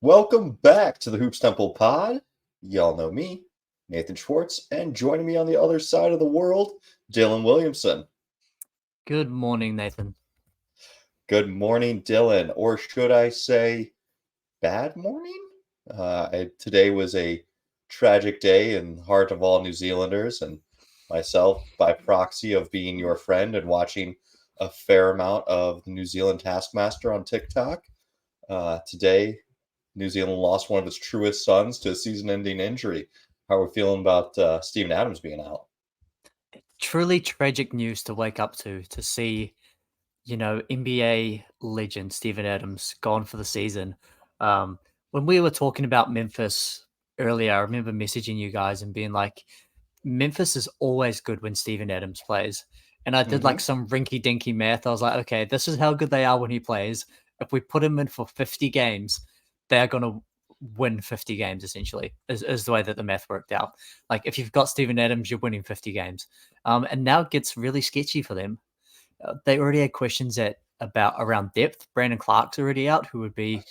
Welcome back to the Hoops Temple Pod. Y'all know me, Nathan Schwartz, and joining me on the other side of the world, Dylan Williamson. Good morning, Nathan. Good morning, Dylan, or should I say, bad morning? Today was a tragic day in the heart of all New Zealanders, and myself, by proxy of being your friend and watching a fair amount of the New Zealand Taskmaster on TikTok. Today, New Zealand lost one of its truest sons to a season-ending injury. How are we feeling about Steven Adams being out? Truly tragic news to wake up to see, NBA legend Steven Adams gone for the season. When we were talking about Memphis earlier, I remember messaging you guys and being like, Memphis is always good when Steven Adams plays. And I did Mm-hmm. like some rinky dinky math. I was like, okay, this is how good they are when he plays. If we put him in for 50 games, they're going to win 50 games essentially, is the way that the math worked out. Like if you've got Steven Adams, you're winning 50 games. And now it gets really sketchy for them. They already had questions about around depth. Brandon Clark's already out, who would be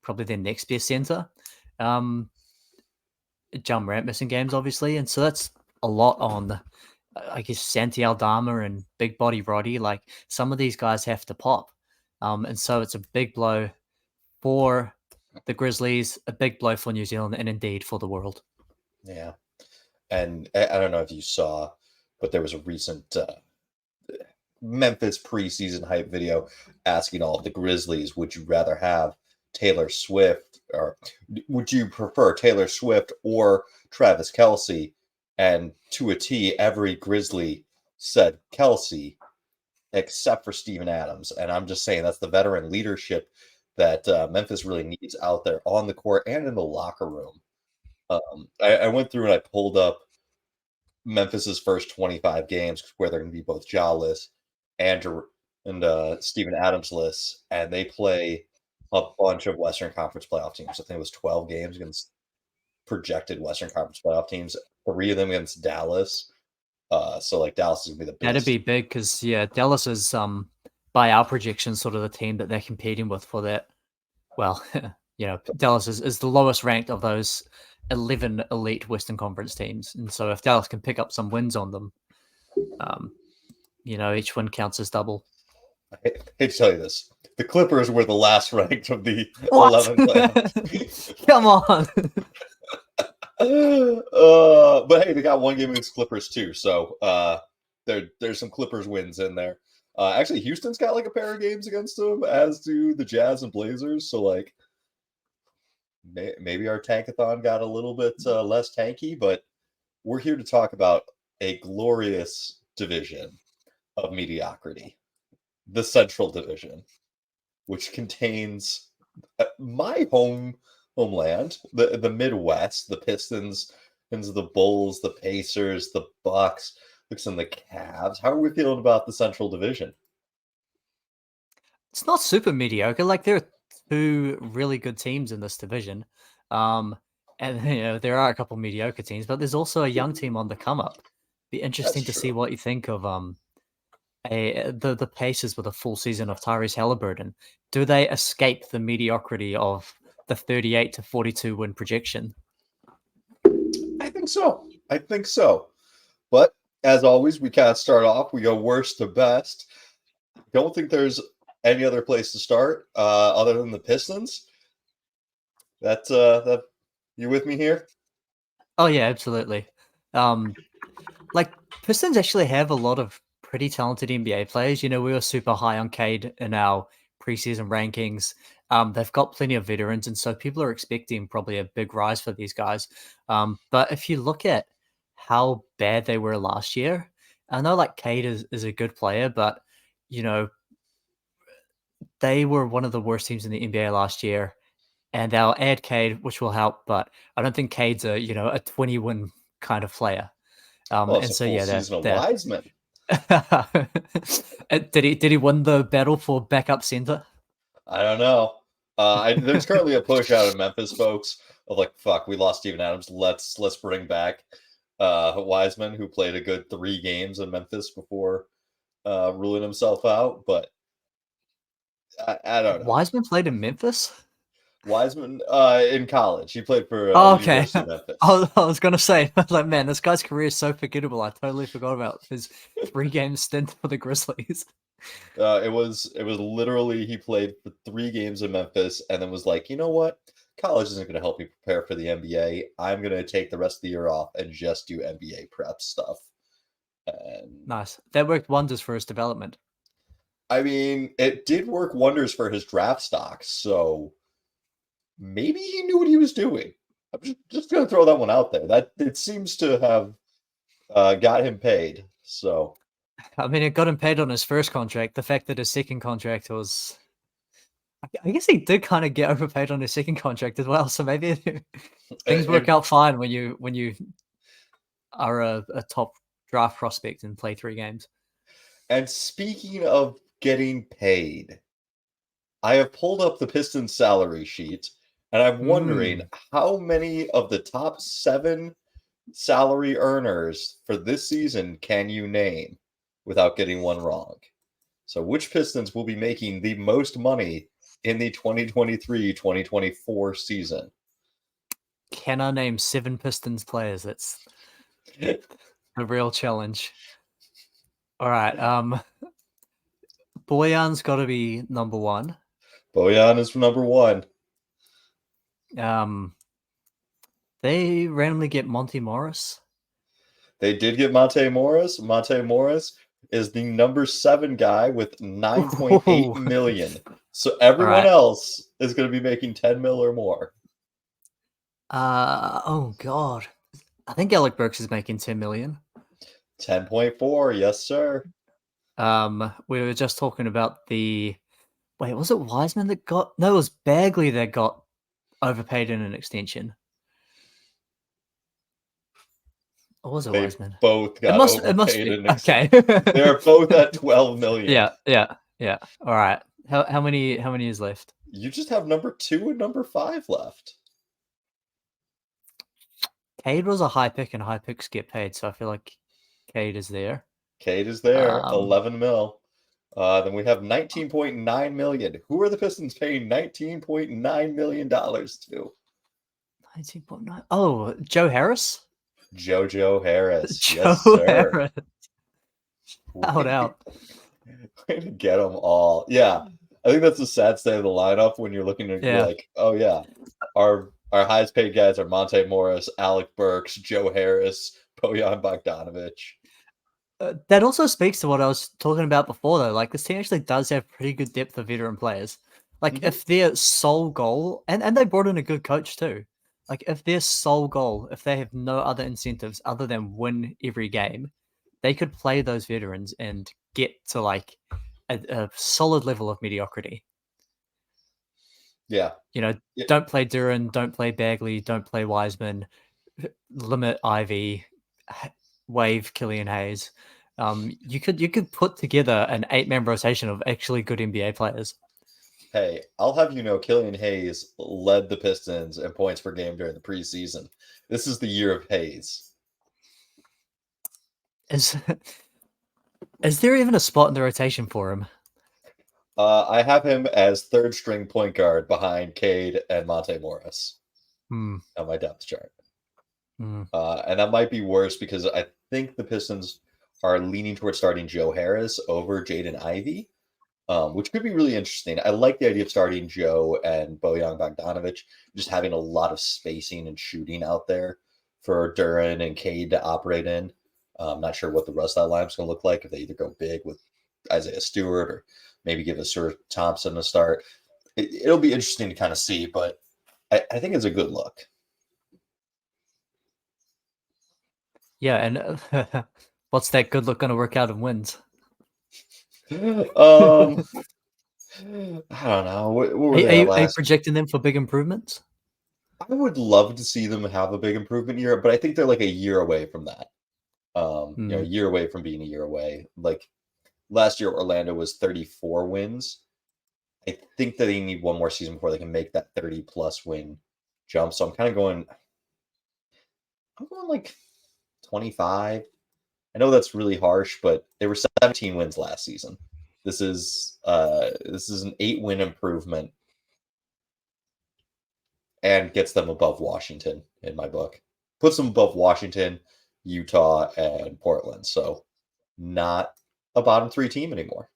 probably their next best center. Um, John Morant missing games, obviously, and so that's a lot on, I guess, Santi Aldama and Big Body Roddy. Like some of these guys have to pop, and so it's a big blow for the Grizzlies, a big blow for New Zealand, and indeed for the world. Yeah, and I don't know if you saw, but there was a recent Memphis preseason hype video asking all of the Grizzlies, would you rather have Taylor Swift or would you prefer Taylor Swift or Travis Kelsey? And to a T, every Grizzly said Kelsey except for Steven Adams. And I'm just saying that's the veteran leadership that Memphis really needs out there on the court and in the locker room. I went through and I pulled up Memphis's first 25 games where they're going to be both Jawless and Steven Adams lists, and they play a bunch of Western Conference playoff teams. I think it was 12 games against projected Western Conference playoff teams. 3 of them against Dallas. So like Dallas is gonna be the That'd biggest. be big because Dallas is by our projections sort of the team that they're competing with for that. Well, Dallas is the lowest ranked of those 11 elite Western Conference teams, and so if Dallas can pick up some wins on them, um, each win counts as double. I hate to tell you this. The Clippers were the last ranked of the What? 11 playoff. Come on. But hey, they got one game against Clippers too, so there's some Clippers wins in there. Actually, Houston's got like a pair of games against them, as do the Jazz and Blazers. So like, maybe our tankathon got a little bit less tanky, but we're here to talk about a glorious division of mediocrity, the Central Division, which contains my homeland, the Midwest, the Pistons, the Bulls, the Pacers, the Bucks, and the Cavs. How are we feeling about the Central Division? It's not super mediocre. Like there are two really good teams in this division. Um, and there are a couple mediocre teams, but there's also a young team on the come up. Be That's interesting to see true. what you think of the Pacers with a full season of Tyrese Halliburton. Do they escape the mediocrity of the 38 to 42 win projection? I think so. I think so. But as always, we kind of start off. We go worst to best. Don't think there's any other place to start other than the Pistons. That you with me here? Oh yeah, absolutely. Um, like Pistons actually have a lot of pretty talented NBA players. We were super high on Cade in our preseason rankings. They've got plenty of veterans, and so people are expecting probably a big rise for these guys. But if you look at how bad they were last year, I know like Cade is a good player, but you know they were one of the worst teams in the NBA last year, and they'll add Cade, which will help. But I don't think Cade's a 20-win kind of player. Well, it's And a so full yeah, season of they're Wiseman. did he win the battle for backup center? I don't know. There's currently a push out of Memphis, folks, of like, fuck, we lost Steven Adams. Let's bring back Wiseman, who played a good 3 games in Memphis before ruling himself out. But I don't know. Wiseman played in Memphis. Wiseman, in college, he played for Oh, okay. University of Memphis. I was gonna say, I was like, man, this guy's career is so forgettable. I totally forgot about his 3-game stint for the Grizzlies. It was literally he played for 3 games in Memphis and then was like, you know what? College isn't going to help me prepare for the NBA. I'm going to take the rest of the year off and just do NBA prep stuff. And Nice. That worked wonders for his development. I mean, it did work wonders for his draft stock. So maybe he knew what he was doing. I'm just going to throw that one out there. That it seems to have got him paid. So I mean, it got him paid on his first contract. The fact that his second contract was, I guess he did kind of get overpaid on his second contract as well. So maybe things work out fine when you are a top draft prospect and play 3 games. And speaking of getting paid, I have pulled up the Pistons salary sheet, and I'm wondering how many of the top 7 salary earners for this season can you name without getting one wrong? So which Pistons will be making the most money in the 2023-2024 season? Can I name 7 Pistons players? That's a real challenge. All right. Bojan's got to be number 1. Bojan is number 1. They randomly get Monty Morris. They did get Monte Morris. Monte Morris is the number 7 guy with 9.8 million. So everyone else is going to be making 10 mil or more. Oh God. I think Alec Burks is making 10 million. 10.4, yes, sir. We were just talking about wait, was it Wiseman that got, no, it was Bagley that got overpaid in an extension. Or was it They Wiseman? both got overpaid in an okay. They're both at 12 million. Yeah. All right. How many is left? You just have number 2 and number 5 left. Cade was a high pick, and high picks get paid, so I feel like Cade is there. Cade is there, 11 mil. Then we have 19.9 million. Who are the Pistons paying $19.9 million to? 19.9. Oh, Joe Harris? JoJo Harris. Joe Yes, sir. Harris. Out. Way to get them all. Yeah. I think that's the sad state of the lineup when you're looking at you're like, oh yeah, our highest paid guys are Monte Morris, Alec Burks, Joe Harris, Bojan Bogdanovic. That also speaks to what I was talking about before, though. Like, this team actually does have pretty good depth of veteran players. Like, if their sole goal, and they brought in a good coach too. Like, if their sole goal, if they have no other incentives other than win every game, they could play those veterans and get to like a solid level of mediocrity. Yeah. Don't play Duran, don't play Bagley, don't play Wiseman, limit Ivy, waive Killian Hayes. You could put together an 8-man rotation of actually good NBA players. Hey, I'll have you know, Killian Hayes led the Pistons in points per game during the preseason. This is the year of Hayes. Is there even a spot in the rotation for him? I have him as 3rd string point guard behind Cade and Monte Morris on my depth chart. And that might be worse because I think the Pistons are leaning towards starting Joe Harris over Jaden Ivey, which could be really interesting. I like the idea of starting Joe and Bojan Bogdanovic, just having a lot of spacing and shooting out there for Duran and Cade to operate in. I'm not sure what the rest of that lineup's going to look like if they either go big with Isaiah Stewart or maybe give Asur Thompson a start. It'll be interesting to kind of see, but I think it's a good look. Yeah, and what's that good look going to work out in wins? I don't know. What were are you projecting them for big improvements? I would love to see them have a big improvement year, but I think they're like a year away from that. A year away from being a year away. Like last year, Orlando was 34 wins. I think that they need one more season before they can make that 30-plus win jump. So I'm going like 25. I know that's really harsh, but they were 17 wins last season. This is an 8-win improvement. and gets them above Washington in my book. Puts them above Washington, Utah, and Portland. So not a bottom 3 team anymore.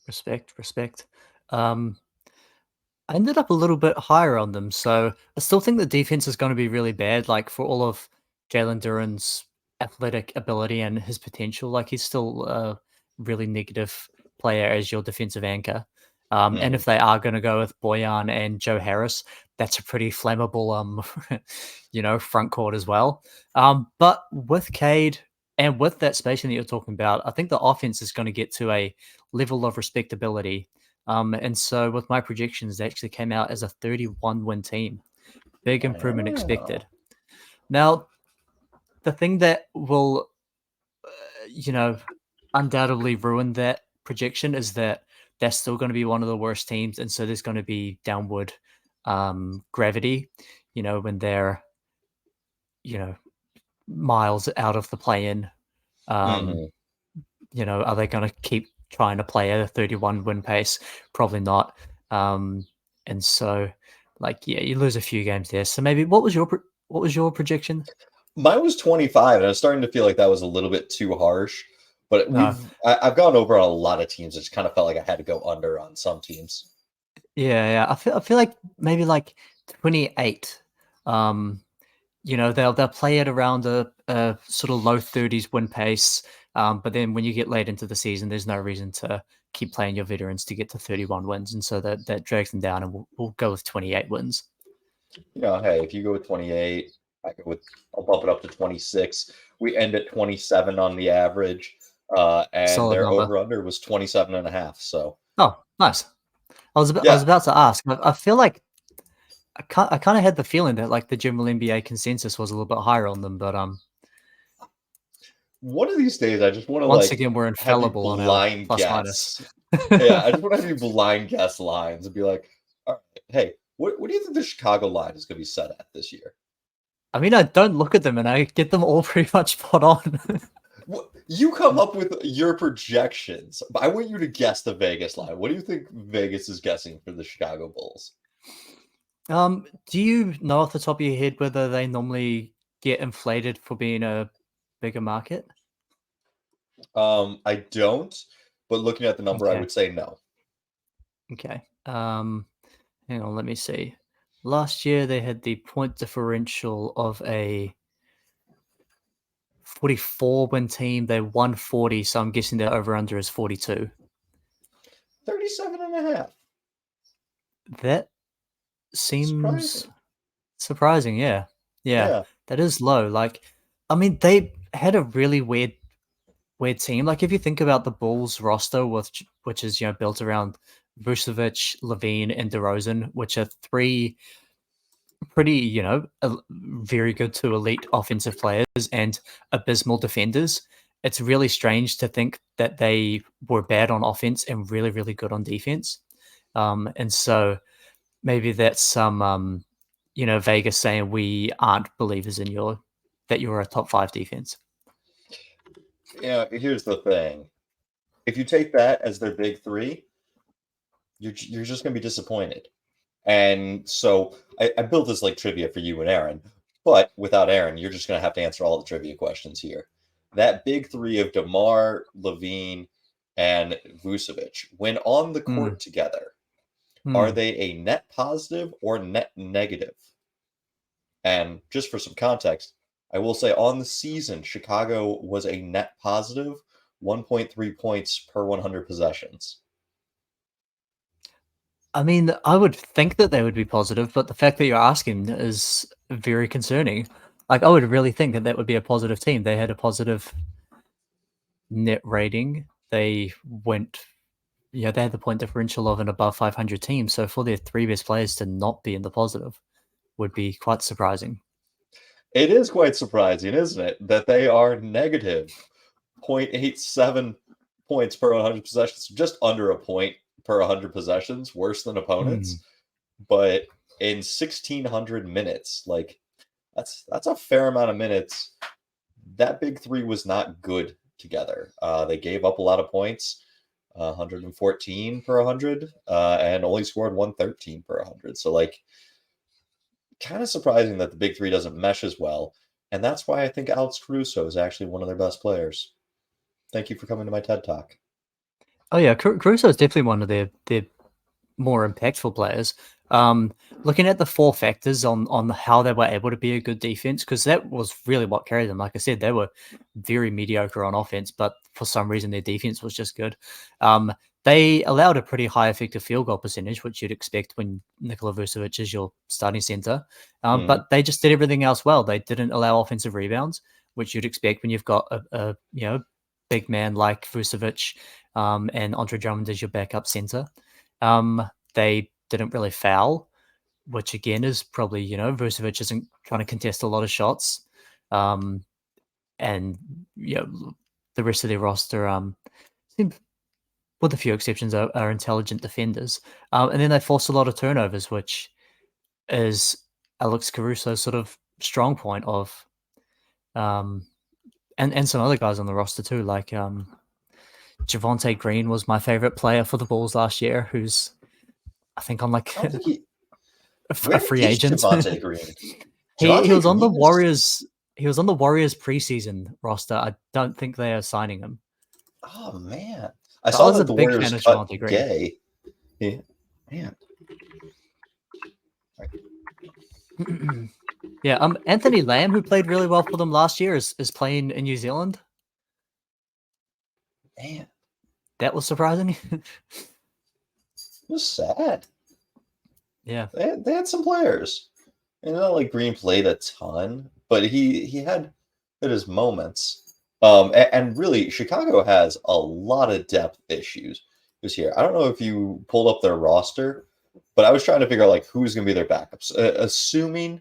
Respect. Um, I ended up a little bit higher on them, so I still think the defense is going to be really bad. Like for all of Jalen Duren's athletic ability and his potential, like he's still a really negative player as your defensive anchor. And Mhm. if they are going to go with Boyan and Joe Harris, that's a pretty flammable, front court as well. But with Cade and with that spacing that you're talking about, I think the offense is going to get to a level of respectability. And so with my projections, they actually came out as a 31 win team. Big improvement Wow. expected. Now, the thing that will, you know, undoubtedly ruin that projection is that they're still going to be one of the worst teams. And so there's going to be downward gravity, when they're, you know, miles out of the play in. Um, Mhm. are they going to keep trying to play at a 31 win pace? Probably not. And so, like, yeah, you lose a few games there. So maybe what was your projection? Mine was 25, and I was starting to feel like that was a little bit too harsh. But No, I've gone over on a lot of teams. It just kind of felt like I had to go under on some teams. yeah. I feel like maybe like 28. Um, they'll play it around a sort of low 30s win pace. But then when you get late into the season, there's no reason to keep playing your veterans to get to 31 wins, and so that drags them down, and we'll go with 28 wins. Hey, if you go with 28, I'll bump it up to 26. We end at 27 on the average. And Solid their number. over under was 27 and a half. So Oh, nice. I was yeah, about to ask. I feel like I kind of had the feeling that like the general NBA consensus was a little bit higher on them, but one of these days I just want to once like again we're have you infallible on our blind plus minus. guess. Yeah, I just want to have you blind guess lines and be like, all right, hey, what do you think the Chicago line is going to be set at this year? I mean, I don't look at them and I get them all pretty much spot on. You come up with your projections, but I want you to guess the Vegas line. What do you think Vegas is guessing for the Chicago Bulls? Do you know off the top of your head whether they normally get inflated for being a bigger market? I don't, but looking at the number, I Okay, would say no. okay. Hang on, let me see. Last year they had the point differential of a 44 win team. They won 40, so I'm guessing their over under is 42. 37 and a half. That seems Surprising. surprising. Yeah. Yeah. Yeah. That is low. Like, I mean, they had a really weird team. Like, if you think about the Bulls roster, which is, built around Vucevic, Levine, and DeRozan, which are three pretty, very good to elite offensive players and abysmal defenders. It's really strange to think that they were bad on offense and really, really good on defense. And so maybe that's some, Vegas saying we aren't believers in that you're a top 5 defense. Yeah, here's the thing. If you take that as their big three, you're just gonna be disappointed. And so I built this like trivia for you and Aaron, but without Aaron, you're just gonna have to answer all the trivia questions here. That big three of DeMar, Levine, and Vucevic, when on the Mm, court together, are mm. they a net positive or net negative? And just for some context, I will say on the season, Chicago was a net positive 1.3 points per 100 possessions. I mean, I would think that they would be positive, but the fact that you're asking is very concerning. Like, I would really think that that would be a positive team. They had a positive net rating. They went, they had the point differential of an above 500 team. So for their three best players to not be in the positive would be quite surprising. It is quite surprising, isn't it, that they are negative 0.87 points per 100 possessions, just under a point per 100 possessions, worse than Hmm. opponents. But in 1,600 minutes, like that's a fair amount of minutes. That big three was not good together. They gave up a lot of points. 114 per 100, and only scored 113 per 100. So, like, kind of surprising that the big three doesn't mesh as well. And that's why I think Alex Caruso is actually one of their best players. Thank you for coming to my TED Talk. Oh yeah, Caruso is definitely one of their more impactful players. Looking at the four factors on how they were able to be a good defense, because that was really what carried them. Like I said, they were very mediocre on offense, but for some reason their defense was just good. They allowed a pretty high effective field goal percentage, which you'd expect when Nikola Vucevic is your starting center. But they just did everything else well. They didn't allow offensive rebounds, which you'd expect when you've got a big man like Vucevic and Andre Drummond as your backup center. They didn't really foul, which again is probably, Vucevic isn't trying to contest a lot of shots. And the rest of their roster, with a few exceptions, are intelligent defenders. And then they force a lot of turnovers, which is Alex Caruso's sort of strong point of, and some other guys on the roster too, like Javonte Green was my favorite player for the Bulls last year, who's I think on like I don't think he. a Where free is agent. Javonte Green? He was on the Green is- Warriors. He was on the Warriors preseason roster. I don't think they are signing him. Oh man, I I saw was that a the big Warriors fan of cut Javonte Green. Gay. Yeah, man. Yeah, Anthony Lamb, who played really well for them last year, is playing in New Zealand. Man, That was surprising. it was sad. Yeah, They had some players. And not like Green played a ton, but he had his moments. And really, Chicago has a lot of depth issues this year. I don't know if you pulled up their roster, but I was trying to figure out like who's going to be their backups, assuming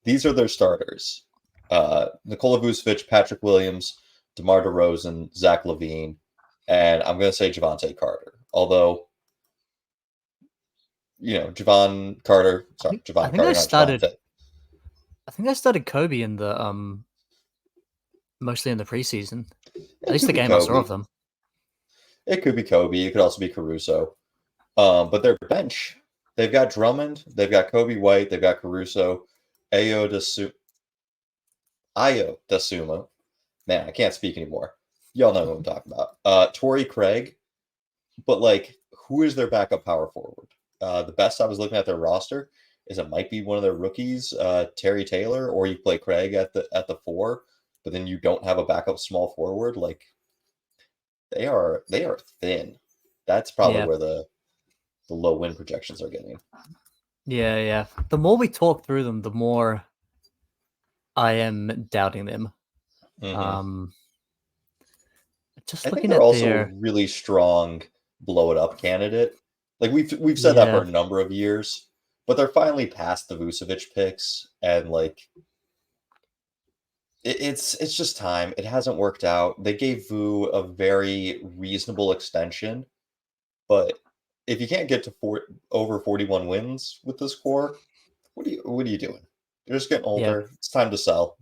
these are their starters: Nikola Vucevic, Patrick Williams, DeMar DeRozan, Zach LaVine, and I'm going to say Javante Carter. Although, Javon Carter. Sorry, I Javon think Carter, they not started. Javante. I think they started Kobe in the mostly in the preseason. At It least could the be game I saw Kobe. of them. It could be Kobe. It could also be Caruso. But their bench, they've got Drummond, they've got Kobe White, they've got Caruso, Ayo Dasuma. Man, I can't speak anymore. Y'all know who I'm talking about. Torrey Craig. But like, who is their backup power forward? The best I was looking at their roster is it might be one of their rookies, Terry Taylor, or you play Craig at the 4, but then you don't have a backup small forward. Like, they are thin. That's probably Yeah, where the low win projections are getting. yeah. The more we talk through them, the more I am doubting them. Mm-hmm. Just I think looking they're at also a their really strong blow it up candidate. Like we've said that for yeah, a number of years, but they're finally past the Vucevic picks, and like it's just time. It hasn't worked out. They gave Vu a very reasonable extension, but if you can't get to over 41 wins with this core, what are you doing? You're just getting yeah. older. It's time to sell.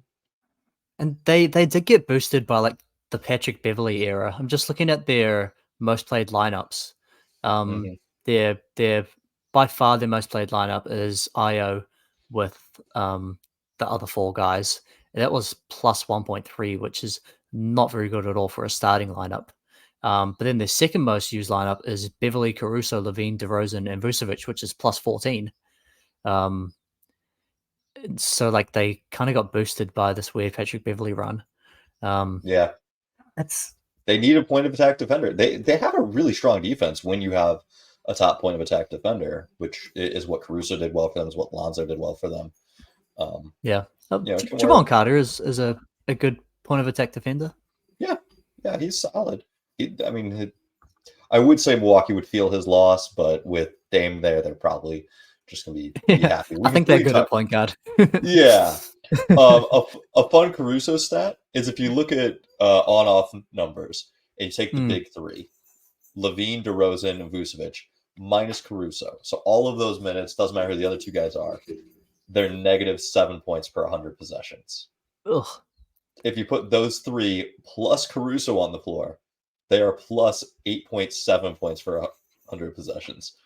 And they did get boosted by like the Patrick Beverly era. I'm just looking at their most played lineups. Hmm. Their by far their most played lineup is Io with the other four guys. That was plus 1.3, which is not very good at all for a starting lineup. But then the second most used lineup is Beverly, Caruso, Levine, DeRozan, and Vucevic, which is plus 14. Um, so like they kind of got boosted by this weird Patrick Beverly run. Um, Yeah. that's They need a point of attack defender. They have a really strong defense when you have a top point of attack defender, which is what Caruso did well for them, is what Lonzo did well for them. yeah. It can Javon work. Carter is a good point of attack defender. Yeah, he's solid. I would say Milwaukee would feel his loss, but with Dame there, they're probably just going to be Yeah, happy. I think they're good at point guard. Yeah. A fun Caruso stat is if you look at on-off numbers and you take the big three, Levine, DeRozan, and Vucevic, minus Caruso. So all of those minutes, doesn't matter who the other two guys are, they're negative 7 points per 100 possessions. Ugh. If you put those three plus Caruso on the floor, they are plus 8.7 points for 100 possessions.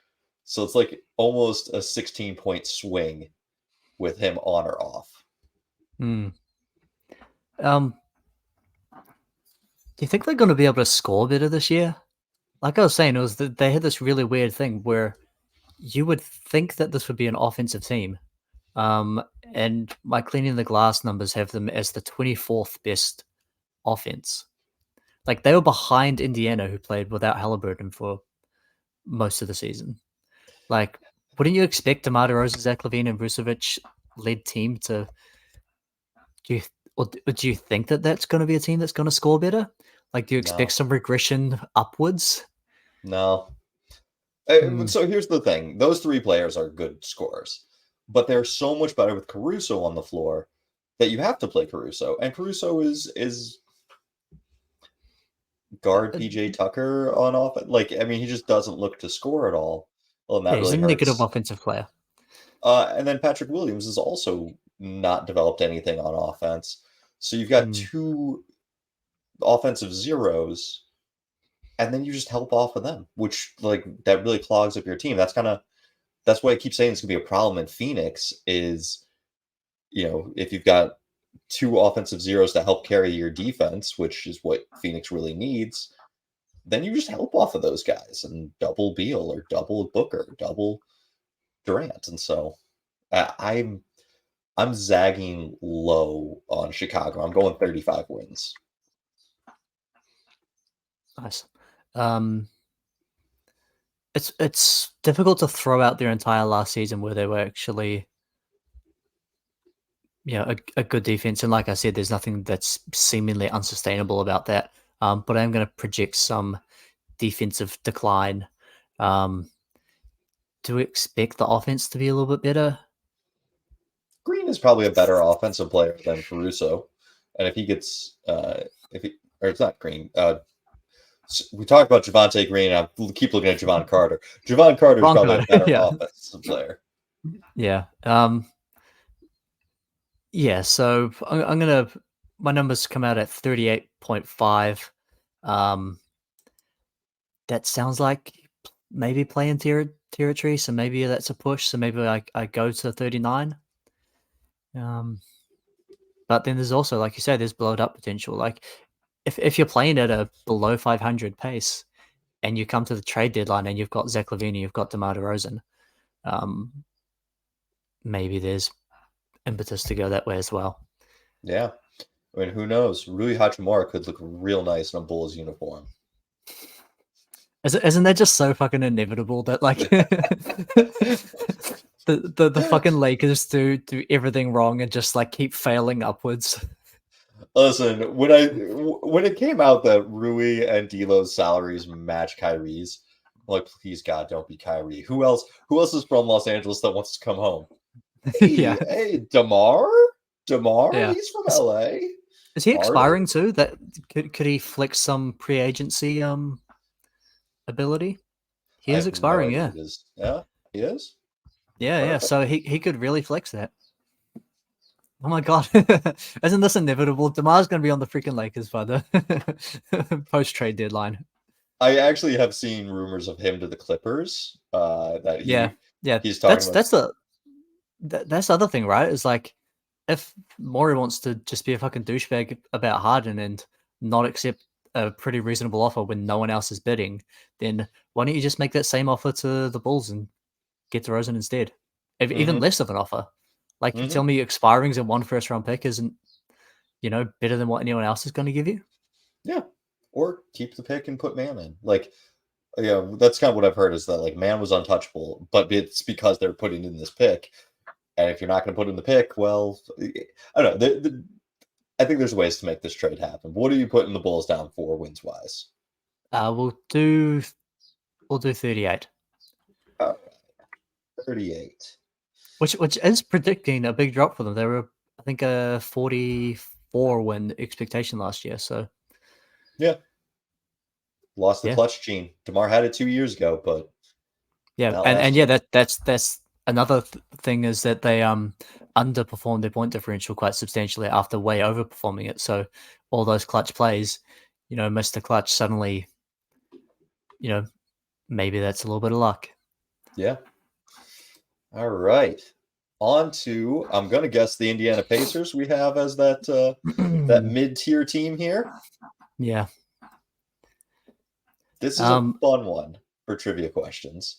So it's like almost a 16-point swing with him on or off. Hmm. Do you think they're going to be able to score better this year? Like I was saying, it was they had this really weird thing where you would think that this would be an offensive team. And my cleaning the glass numbers have them as the 24th best offense. Like they were behind Indiana, who played without Halliburton for most of the season. Like, wouldn't you expect DeMar DeRozan, Zach LaVine, and Vucevic led team to? Do you think that that's going to be a team that's going to score better? Like, do you expect some regression upwards? No. So here's the thing: those three players are good scorers, but they're so much better with Caruso on the floor that you have to play Caruso, and Caruso is guard PJ Tucker on offense. Like, I mean, he just doesn't look to score at all. Well, and that he's really a negative hurts. offensive player. And then Patrick Williams is also not developed anything on offense. So you've got two offensive zeros, and then you just help off of them, which like that really clogs up your team. That's why I keep saying it's gonna be a problem in Phoenix is, if you've got two offensive zeros to help carry your defense, which is what Phoenix really needs, then you just help off of those guys and double Beal or double Booker, double Durant. And so I'm zagging low on Chicago. I'm going 35 wins. Nice. It's difficult to throw out their entire last season where they were actually a good defense. And like I said, there's nothing that's seemingly unsustainable about that. But I'm going to project some defensive decline. Do we expect the offense to be a little bit better? Green is probably a better offensive player than Caruso. And if he gets, or it's not Green, we talked about Javonte Green, and I keep looking at Javon Carter. Javon Carter is probably a better offensive player. Yeah. Yeah, so I'm going to, my numbers come out at 38.5. That sounds like maybe playing territory, so maybe that's a push. So maybe I go to 39. But then there's also, like you said, there's blowed up potential. Like if you're playing at a below 500 pace and you come to the trade deadline and you've got Zach LaVine, you've got DeMar DeRozan, maybe there's impetus to go that way as well. Yeah. I mean, who knows? Rui Hachimura could look real nice in a Bulls uniform. Isn't that just so fucking inevitable that like the fucking Lakers do everything wrong and just like keep failing upwards? Listen, when it came out that Rui and D'Lo's salaries match Kyrie's, I'm like, please God, don't be Kyrie. Who else is from Los Angeles that wants to come home? Yeah. Hey, DeMar? Yeah. He's from LA. Is he expiring too? That could he flex some pre agency ability? He is expiring, yeah. Yeah, he is. Yeah, perfect. Yeah. So he could really flex that. Oh my God. Isn't this inevitable? DeMar's going to be on the freaking Lakers by the post-trade deadline. I actually have seen rumors of him to the Clippers. He's talking that's the other thing, right? Is like if Morey wants to just be a fucking douchebag about Harden and not accept a pretty reasonable offer when no one else is bidding, then why don't you just make that same offer to the Bulls and get DeRozan instead? Even less of an offer. Like, you tell me expiring's in 1 first-round pick isn't, better than what anyone else is going to give you? Yeah. Or keep the pick and put Man in. Like, yeah, that's kind of what I've heard is that, like, Man was untouchable, but it's because they're putting in this pick. And if you're not going to put in the pick, well, I don't know. I think there's ways to make this trade happen. What are you putting the Bulls down for wins-wise? We'll do 38. 38. Which is predicting a big drop for them. They were, I think, a 44 win expectation last year. So, yeah, lost the clutch gene. DeMar had it 2 years ago, but that's another thing is that they underperformed their point differential quite substantially after way overperforming it. So all those clutch plays, Mr. Clutch suddenly maybe that's a little bit of luck. Yeah. All right. On to, I'm going to guess, the Indiana Pacers we have as that mid-tier team here. Yeah. This is a fun one for trivia questions.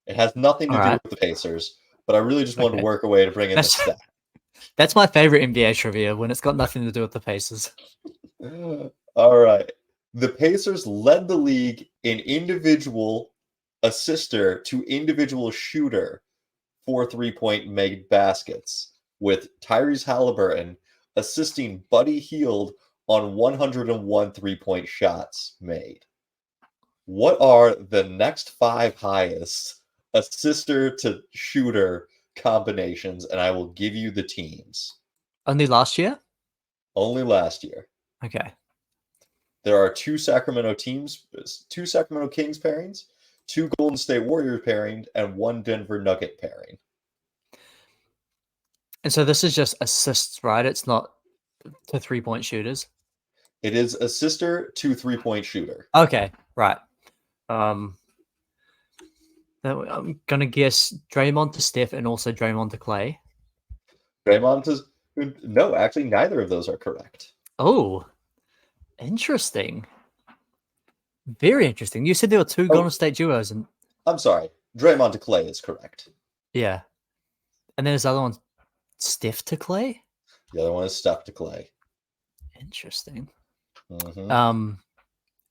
It has nothing to do with the Pacers, but I really just wanted to work a way to bring in the stat. That's my favorite NBA trivia, when it's got nothing to do with the Pacers. All right. The Pacers led the league in individual assister to individual shooter for three-point made baskets, with Tyrese Halliburton assisting Buddy Hield on 101 three-point shots made. What are the next 5 highest assister to shooter combinations? And I will give you the teams. Only last year? Only last year. Okay. There are 2 Sacramento Kings pairings, 2 Golden State Warriors pairing, and 1 Denver Nugget pairing. And so this is just assists, right? It's not to three-point shooters. It is assister to three-point shooter. Okay, right. I'm gonna guess Draymond to Steph and also Draymond to Clay. No, actually, neither of those are correct. Oh, interesting. Very interesting. You said there were 2 Golden State duos, and I'm sorry, Draymond to Clay is correct. Yeah, and then there's the other one, Steph to Clay. The other one is Steph to Clay. Interesting. Mm-hmm.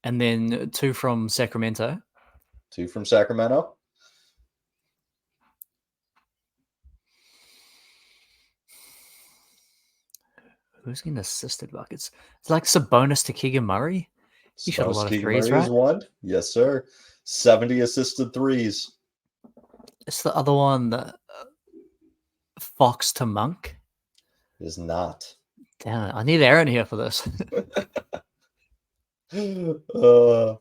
And then 2 from Sacramento. 2 from Sacramento. Who's getting assisted buckets? It's like Sabonis to Keegan Murray. He shot a lot of threes, right? One. Yes, sir. 70 assisted threes. It's the other one, Fox to Monk. It is not. Damn it. I need Aaron here for this. I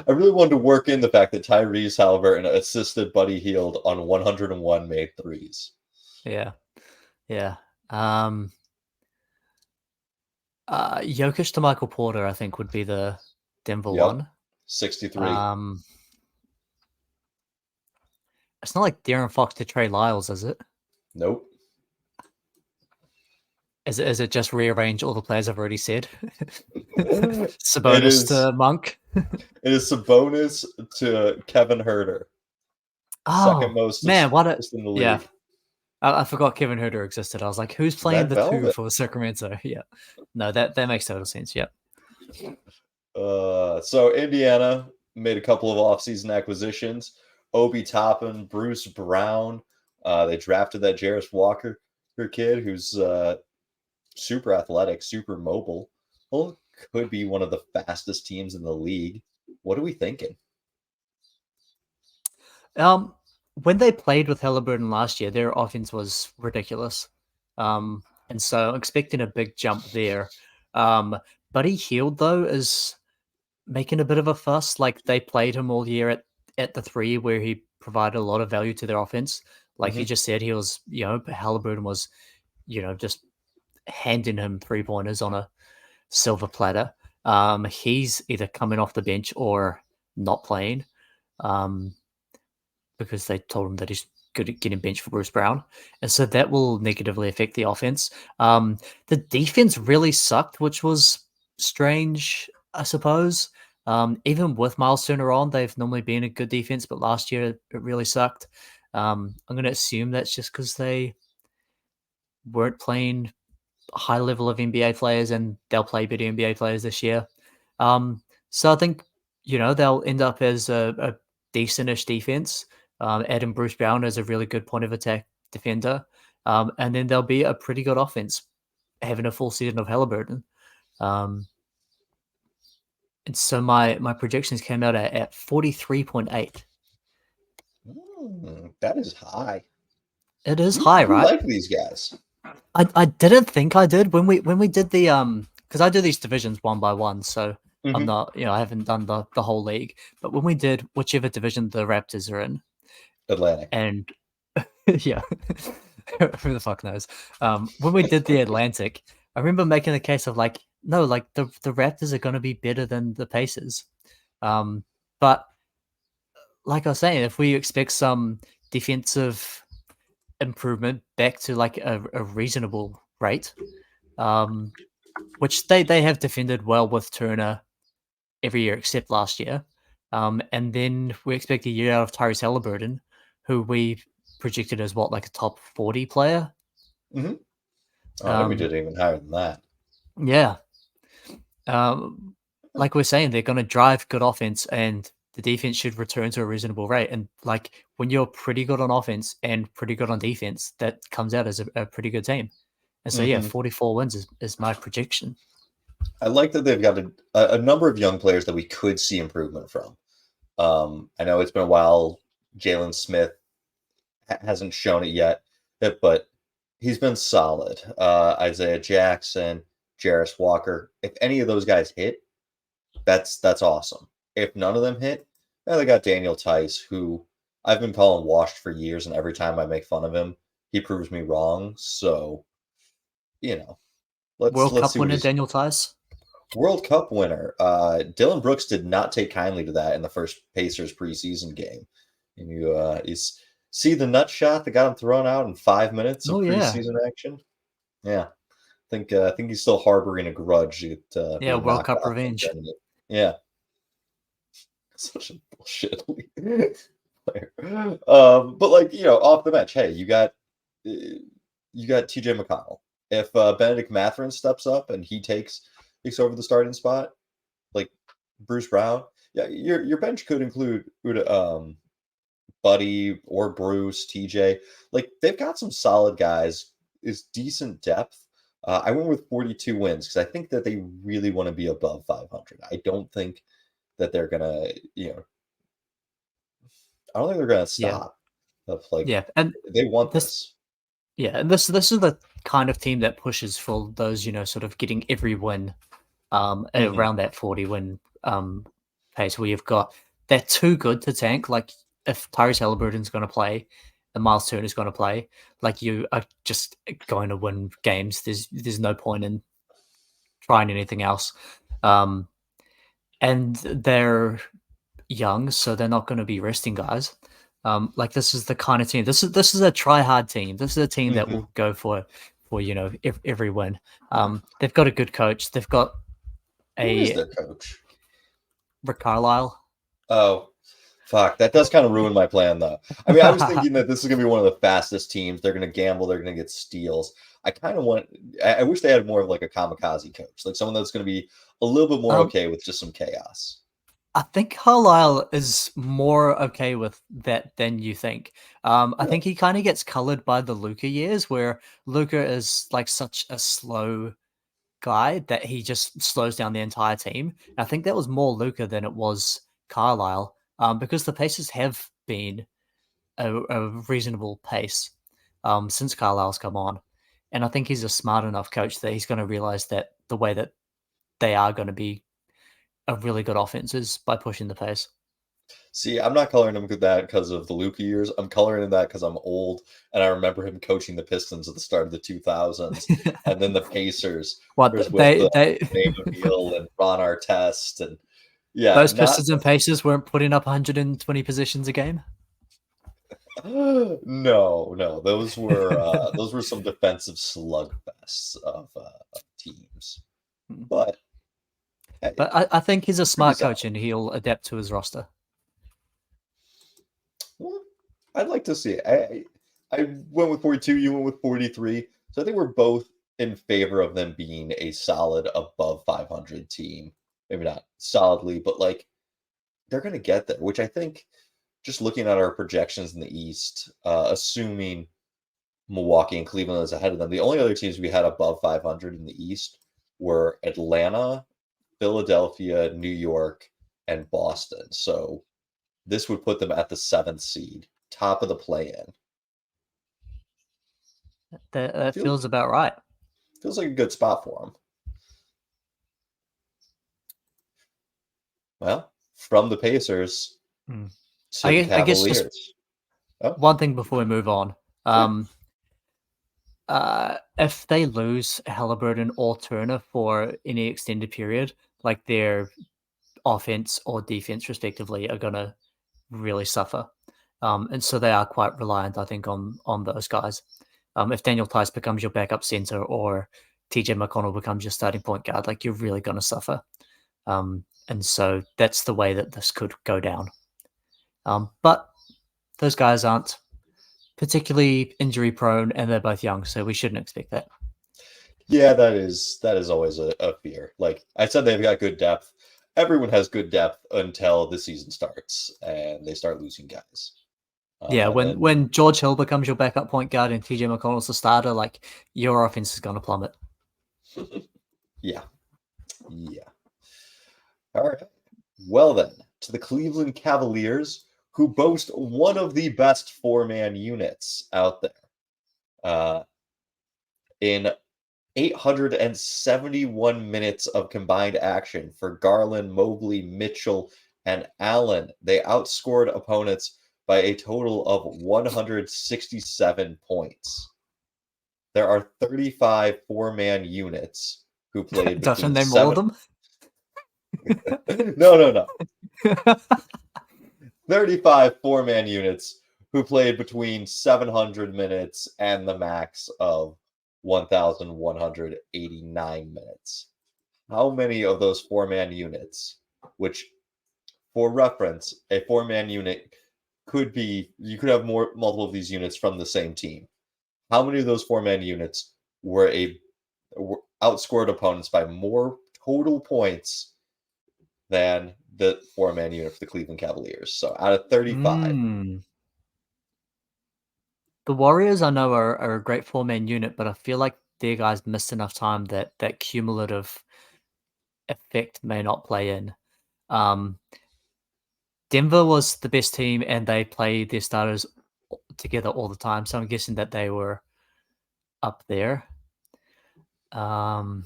really wanted to work in the fact that Tyrese Halliburton assisted Buddy Hield on 101 made threes. Yeah. Jokic to Michael Porter, I think, would be the Denver one. 63. It's not like De'Aaron Fox to Trey Lyles, is it? Nope. Is it just rearrange all the players I've already said? Sabonis to Monk? It is Sabonis to Kevin Huerter. Oh, second most man, what in the league. Yeah. I forgot Kevin Huerter existed. I was like, who's playing the 2 for Sacramento? Yeah. No, that makes total sense. Yep. So Indiana made a couple of offseason acquisitions. Obi Toppin, Bruce Brown. They drafted that Jarris Walker kid who's super athletic, super mobile. Well, could be one of the fastest teams in the league. What are we thinking? When they played with Halliburton last year, their offense was ridiculous. And so I'm expecting a big jump there. Buddy Hield, though, is making a bit of a fuss. Like, they played him all year at the 3, where he provided a lot of value to their offense. Like you just said, he was, Halliburton was, just handing him 3-pointers on a silver platter. He's either coming off the bench or not playing. Because they told him that he's good at getting benched for Bruce Brown. And so that will negatively affect the offense. The defense really sucked, which was strange, I suppose. Even with Miles Turner on, they've normally been a good defense, but last year it really sucked. I'm going to assume that's just because they weren't playing a high level of NBA players, and they'll play better NBA players this year. So I think, they'll end up as a decent-ish defense. Adding Bruce Brown as a really good point of attack defender. And then there'll be a pretty good offense having a full season of Halliburton. And so my projections came out at 43.8. That is high. It is high, right? I like these guys. I didn't think I did when we did the because I do these divisions one by one, so I'm not, I haven't done the whole league. But when we did whichever division the Raptors are in, Atlantic. And yeah, who the fuck knows? When we did the Atlantic, I remember making the case of the Raptors are going to be better than the Pacers. But But like I was saying, if we expect some defensive improvement back to like a reasonable rate, which they have defended well with Turner every year except last year. And then we expect a year out of Tyrese Halliburton, who we projected as what, like a top 40 player? Mm-hmm. I think we did even higher than that. Yeah. Like we're saying, they're going to drive good offense, and the defense should return to a reasonable rate. And like when you're pretty good on offense and pretty good on defense, that comes out as a pretty good team. And so, yeah, 44 wins is my projection. I like that they've got a number of young players that we could see improvement from. I know it's been a while. Jalen Smith hasn't shown it yet, but he's been solid. Isaiah Jackson, Jarris Walker. If any of those guys hit, that's awesome. If none of them hit, they got Daniel Tice, who I've been calling washed for years, and every time I make fun of him, he proves me wrong. So, let's World Cup see what winner he's. Daniel Tice. World Cup winner. Dylan Brooks did not take kindly to that in the first Pacers preseason game. And you see the nut shot that got him thrown out in 5 minutes of preseason action. Yeah, I think he's still harboring a grudge at World Cup revenge. Yeah, such a bullshit player. But off the bench, hey, you got TJ McConnell. If Benedict Mathurin steps up and he takes over the starting spot, like Bruce Brown, your bench could include Buddy or Bruce, TJ. Like they've got some solid guys, is decent depth. I went with 42 wins because I think that they really want to be above 500. I don't think that they're gonna, I don't think they're gonna stop. And they want this. Yeah, and this is the kind of team that pushes for those, sort of getting every win around that 40 win pace where you've got they're too good to tank. Like if Tyrese Halliburton's going to play and Miles Turner's going to play, like you are just going to win games. There's no point in trying anything else. And they're young, so they're not going to be resting guys. Like this is the kind of team. This is a try hard team. This is a team that will go for every win. They've got a good coach. They've got Who is their coach? Rick Carlisle. Oh, fuck! That does kind of ruin my plan, though. I mean, I was thinking that this is going to be one of the fastest teams. They're going to gamble. They're going to get steals. I kind of want. I wish they had more of like a kamikaze coach, like someone that's going to be a little bit more okay with just some chaos. I think Carlisle is more okay with that than you think. I think he kind of gets colored by the Luka years, where Luka is like such a slow guy that he just slows down the entire team. I think that was more Luka than it was Carlisle, because the Pacers have been a reasonable pace since Carlisle's come on. And I think he's a smart enough coach that he's going to realize that the way that they are going to be a really good offense is by pushing the pace. See, I'm not coloring him that because of the Luka years. I'm coloring him that because I'm old and I remember him coaching the Pistons at the start of the 2000s, and then the Pacers. With Dave O'Neal and Ron Artest, and those Pistons and Pacers weren't putting up 120 possessions a game. No, those were some defensive slugfests of teams, but I think he's a smart coach and he'll adapt to his roster. Well, I'd like to see it. I went with 42, you went with 43. So I think we're both in favor of them being a solid above 500 team. Maybe not solidly, but like they're going to get there, which I think just looking at our projections in the East, assuming Milwaukee and Cleveland is ahead of them, the only other teams we had above 500 in the East were Atlanta, Philadelphia, New York, and Boston. So this would put them at the 7th seed, top of the play-in. That feels about right. Feels like a good spot for them. Well, from the Pacers to the Cavaliers. I guess just one thing before we move on. If they lose Halliburton or Turner for any extended period, like their offense or defense, respectively, are going to really suffer. And so they are quite reliant, I think, on those guys. If Daniel Tice becomes your backup center or TJ McConnell becomes your starting point guard, like you're really going to suffer. And so that's the way that this could go down. But those guys aren't particularly injury prone, and they're both young, so we shouldn't expect that. Yeah, that is always a fear. Like I said, they've got good depth. Everyone has good depth until the season starts and they start losing guys. Yeah, And when George Hill becomes your backup point guard and TJ McConnell's the starter, like your offense is going to plummet. Yeah. All right. Well then, to the Cleveland Cavaliers, who boast one of the best four-man units out there. In 871 minutes of combined action for Garland, Mobley, Mitchell, and Allen, they outscored opponents by a total of 167 points. There are 35 four-man units who played Doesn't between name all of them? No. 35 four-man units who played between 700 minutes and the max of 1,189 minutes. How many of those four-man units, which, for reference, a four-man unit could be, you could have multiple of these units from the same team. How many of those four-man units were outscored opponents by more total points than the four-man unit for the Cleveland Cavaliers? So out of 35. The Warriors, I know, are a great four-man unit, but I feel like their guys missed enough time that cumulative effect may not play in. Denver was the best team, and they played their starters together all the time, so I'm guessing that they were up there. You're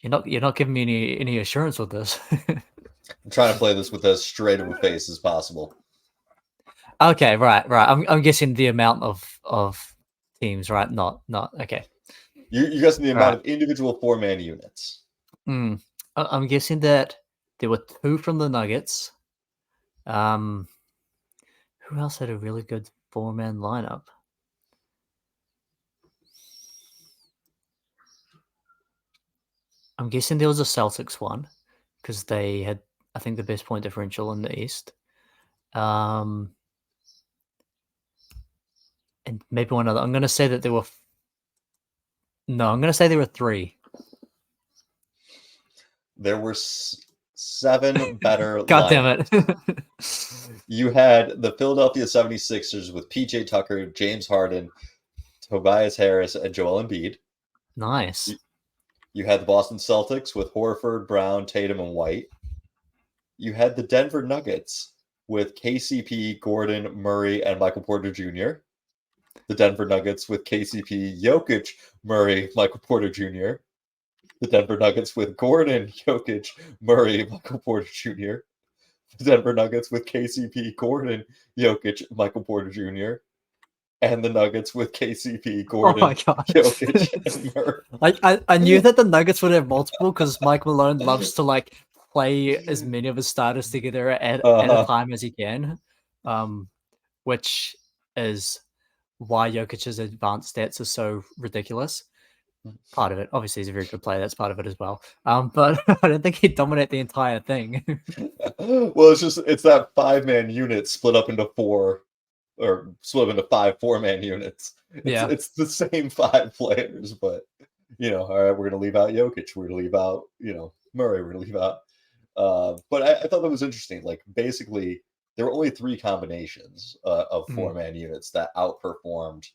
not giving me any assurance with this. I'm trying to play this with as straight of a face as possible. Okay, right. I'm guessing the amount of teams, right? Not okay. You're guessing the amount of individual four-man units. I'm guessing that there were 2 from the Nuggets. Who else had a really good four-man lineup? I'm guessing there was a Celtics one because they had, I think, the best point differential in the East. And maybe one other. I'm going to say that there were. No, I'm going to say there were 3. There were 7 better God damn it. You had the Philadelphia 76ers with PJ Tucker, James Harden, Tobias Harris, and Joel Embiid. Nice. You had the Boston Celtics with Horford, Brown, Tatum, and White. You had the Denver Nuggets with KCP, Gordon, Murray, and Michael Porter Jr. The Denver Nuggets with KCP, Jokic, Murray, Michael Porter Jr. The Denver Nuggets with Gordon, Jokic, Murray, Michael Porter Jr. The Denver Nuggets with KCP, Gordon, Jokic, Michael Porter Jr. And the Nuggets with KCP, Gordon, Jokic, and Murray. I knew that the Nuggets would have multiple because Mike Malone loves to like play as many of his starters together at a time as he can, which is why Jokic's advanced stats are so ridiculous. Part of it, obviously, he's a very good player. That's part of it as well. But I don't think he'd dominate the entire thing. Well, it's that 5-man unit split up into 4, or split up into 5 4-man units. It's the same 5 players, but all right, we're gonna leave out Jokic, we're gonna leave out Murray, we're gonna leave out. But I thought that was interesting. Like basically, there were only 3 combinations of 4-man units that outperformed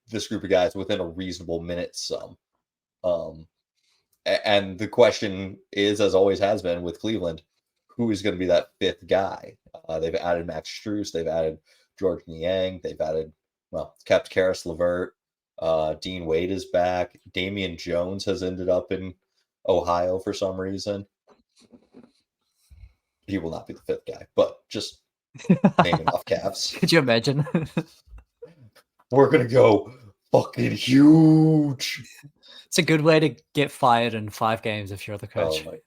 this group of guys within a reasonable minute sum. And the question is, as always has been with Cleveland, who is going to be that 5th guy? They've added Max Strus, they've added George Niang, they've added, kept Karis LeVert, Dean Wade is back, Damian Jones has ended up in Ohio for some reason. He will not be the 5th guy, but just naming off Cavs. Could you imagine? We're going to go fucking huge. It's a good way to get fired in 5 games if you're the Oh coach. my god.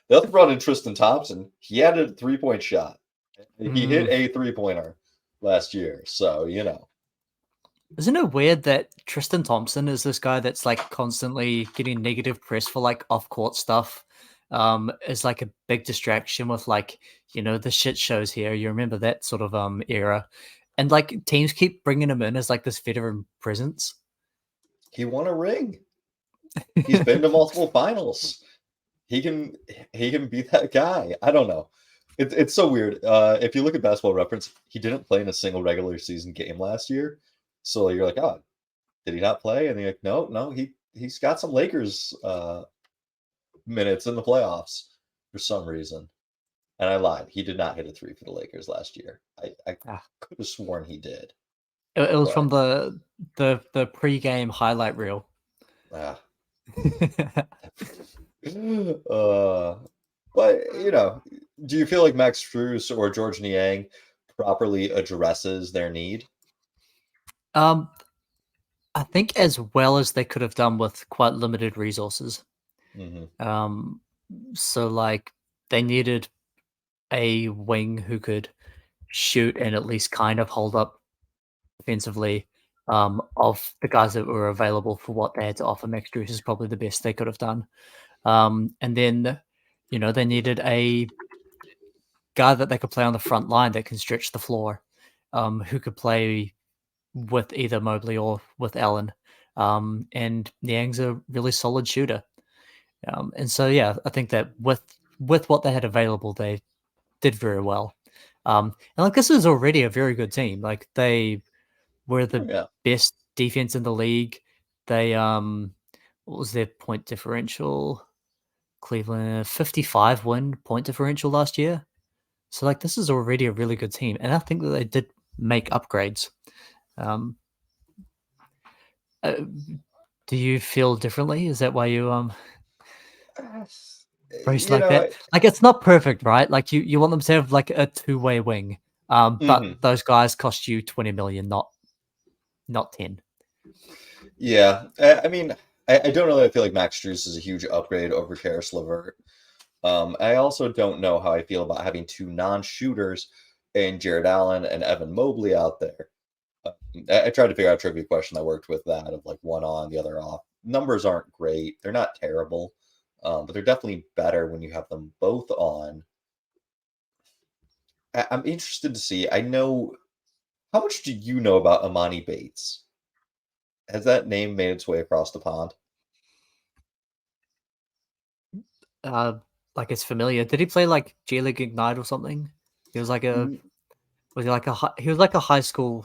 They also brought in Tristan Thompson. He had a 3-point shot. He hit a 3-pointer last year. So, Isn't it weird that Tristan Thompson is this guy that's like constantly getting negative press for like off court stuff? Is like a big distraction with like, the shit shows here. You remember that sort of era. And like teams keep bringing him in as like this veteran presence. he won a ring. He's been to multiple finals. He can be that guy. I don't know. It's so weird. If you look at Basketball Reference, he didn't play in a single regular season game last year. So you're like, oh, did he not play? And you're like, no, he's got some Lakers minutes in the playoffs for some reason. And I lied. He did not hit a 3 for the Lakers last year. I could have sworn he did. It was from the pre-game highlight reel. Ah. But do you feel like Max Strus or George Niang properly addresses their need? I think as well as they could have done with quite limited resources. So like they needed a wing who could shoot and at least kind of hold up defensively. Of the guys that were available for what they had to offer, Max Strus is probably the best they could have done. And then, they needed a guy that they could play on the front line that can stretch the floor, who could play with either Mobley or with Allen. And Niang's a really solid shooter. And so, yeah, I think that with what they had available, they did very well. And like this is already a very good team. Like they were the best defense in the league. They what was their point differential? Cleveland 55 win point differential last year. So like this is already a really good team, and I think that they did make upgrades. Do you feel differently? Is that why you race like that? Like it's not perfect, right? Like you want them to have like a two-way wing. But those guys cost you 20 million, not 10. Yeah. I mean, I don't know that I feel like Max Strus is a huge upgrade over Karis LeVert. I also don't know how I feel about having 2 non-shooters and Jared Allen and Evan Mobley out there. I tried to figure out a trivia question that worked with that of like one on, the other off. Numbers aren't great. They're not terrible, but they're definitely better when you have them both on. I'm interested to see. I know. How much do you know about Amani Bates? Has that name made its way across the pond? Like it's familiar. Did he play like J League Ignite or something? He was like he was like a high school.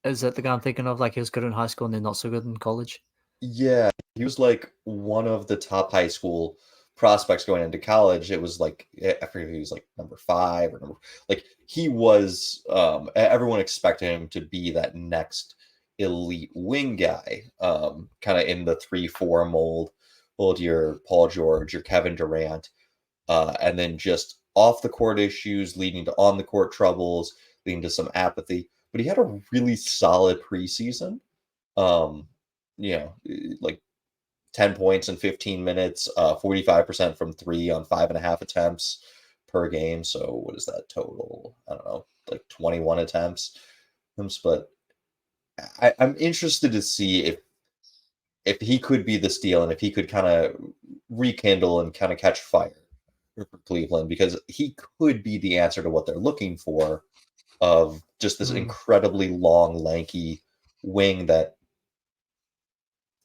Is that the guy I'm thinking of? Like he was good in high school and then not so good in college. Yeah, he was like one of the top high school prospects going into college. It was like I forget if he was like number 5 or like he was. Everyone expected him to be that next elite wing guy, kind of in the 3-4 mold. Well, your Paul George, your Kevin Durant, and then just off the court issues leading to on the court troubles, leading to some apathy. But he had a really solid preseason. Um, like 10 points in 15 minutes, 45% from 3 on 5.5 attempts per game. So what is that total? I don't know, like 21 attempts. But I'm interested to see if he could be the steal and if he could kind of rekindle and kind of catch fire for Cleveland, because he could be the answer to what they're looking for of just this incredibly long, lanky wing that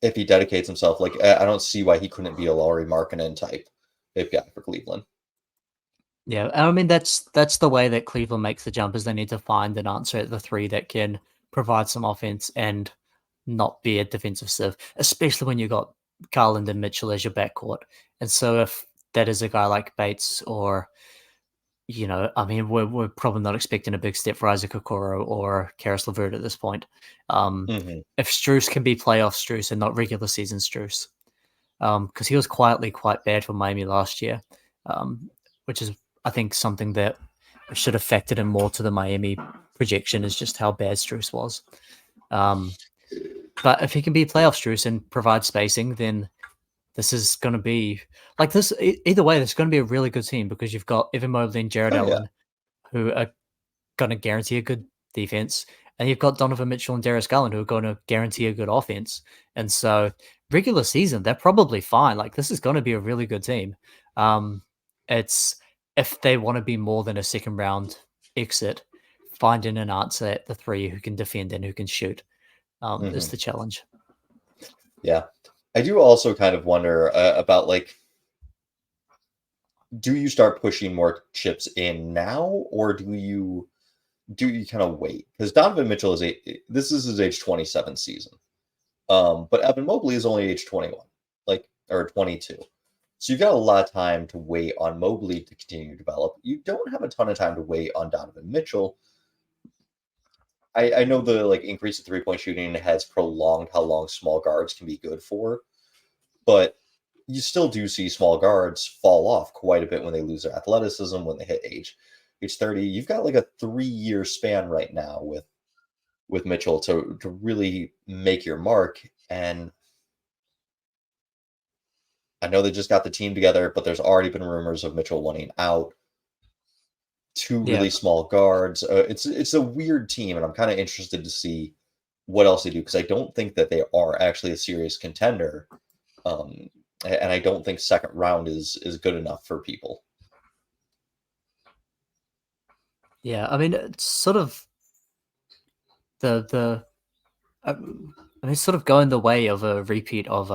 if he dedicates himself, like I don't see why he couldn't be a Lauri Markkanen type guy for Cleveland. Yeah, I mean that's the way that Cleveland makes the jump is they need to find an answer at the 3 that can provide some offense and not be a defensive sieve, especially when you got Garland and Mitchell as your backcourt. And so if that is a guy like Bates or I mean, we're probably not expecting a big step for Isaac Okoro or Karis LeVert at this point. If Strus can be playoff Strus and not regular season Strus, because he was quietly quite bad for Miami last year, which is, I think, something that should have factored in more to the Miami projection is just how bad Strus was. But if he can be playoff Struce and provide spacing, then this is going to be like this. Either way, this is going to be a really good team because you've got Evan Mobley and Jared Oh yeah. Allen, who are going to guarantee a good defense, and you've got Donovan Mitchell and Darius Garland, who are going to guarantee a good offense. And so, regular season, they're probably fine. Like this is going to be a really good team. It's if they want to be more than a second round exit, finding an answer at the three who can defend and who can shoot is the challenge. Yeah. I do also kind of wonder about like, do you start pushing more chips in now, or do you kind of wait? Because Donovan Mitchell this is his age 27 season. But Evan Mobley is only age 21, like, or 22. So you've got a lot of time to wait on Mobley to continue to develop. You don't have a ton of time to wait on Donovan Mitchell. I know the like increase of 3-point shooting has prolonged how long small guards can be good for, but you still do see small guards fall off quite a bit when they lose their athleticism, when they hit age 30. You've got like a 3-year span right now with Mitchell to really make your mark. And I know they just got the team together, but there's already been rumors of Mitchell wanting out. Two really small guards. It's a weird team, and I'm kind of interested to see what else they do because I don't think that they are actually a serious contender. And I don't think second round is good enough for people. Yeah, I mean, it's sort of I mean, it's sort of going the way of a repeat of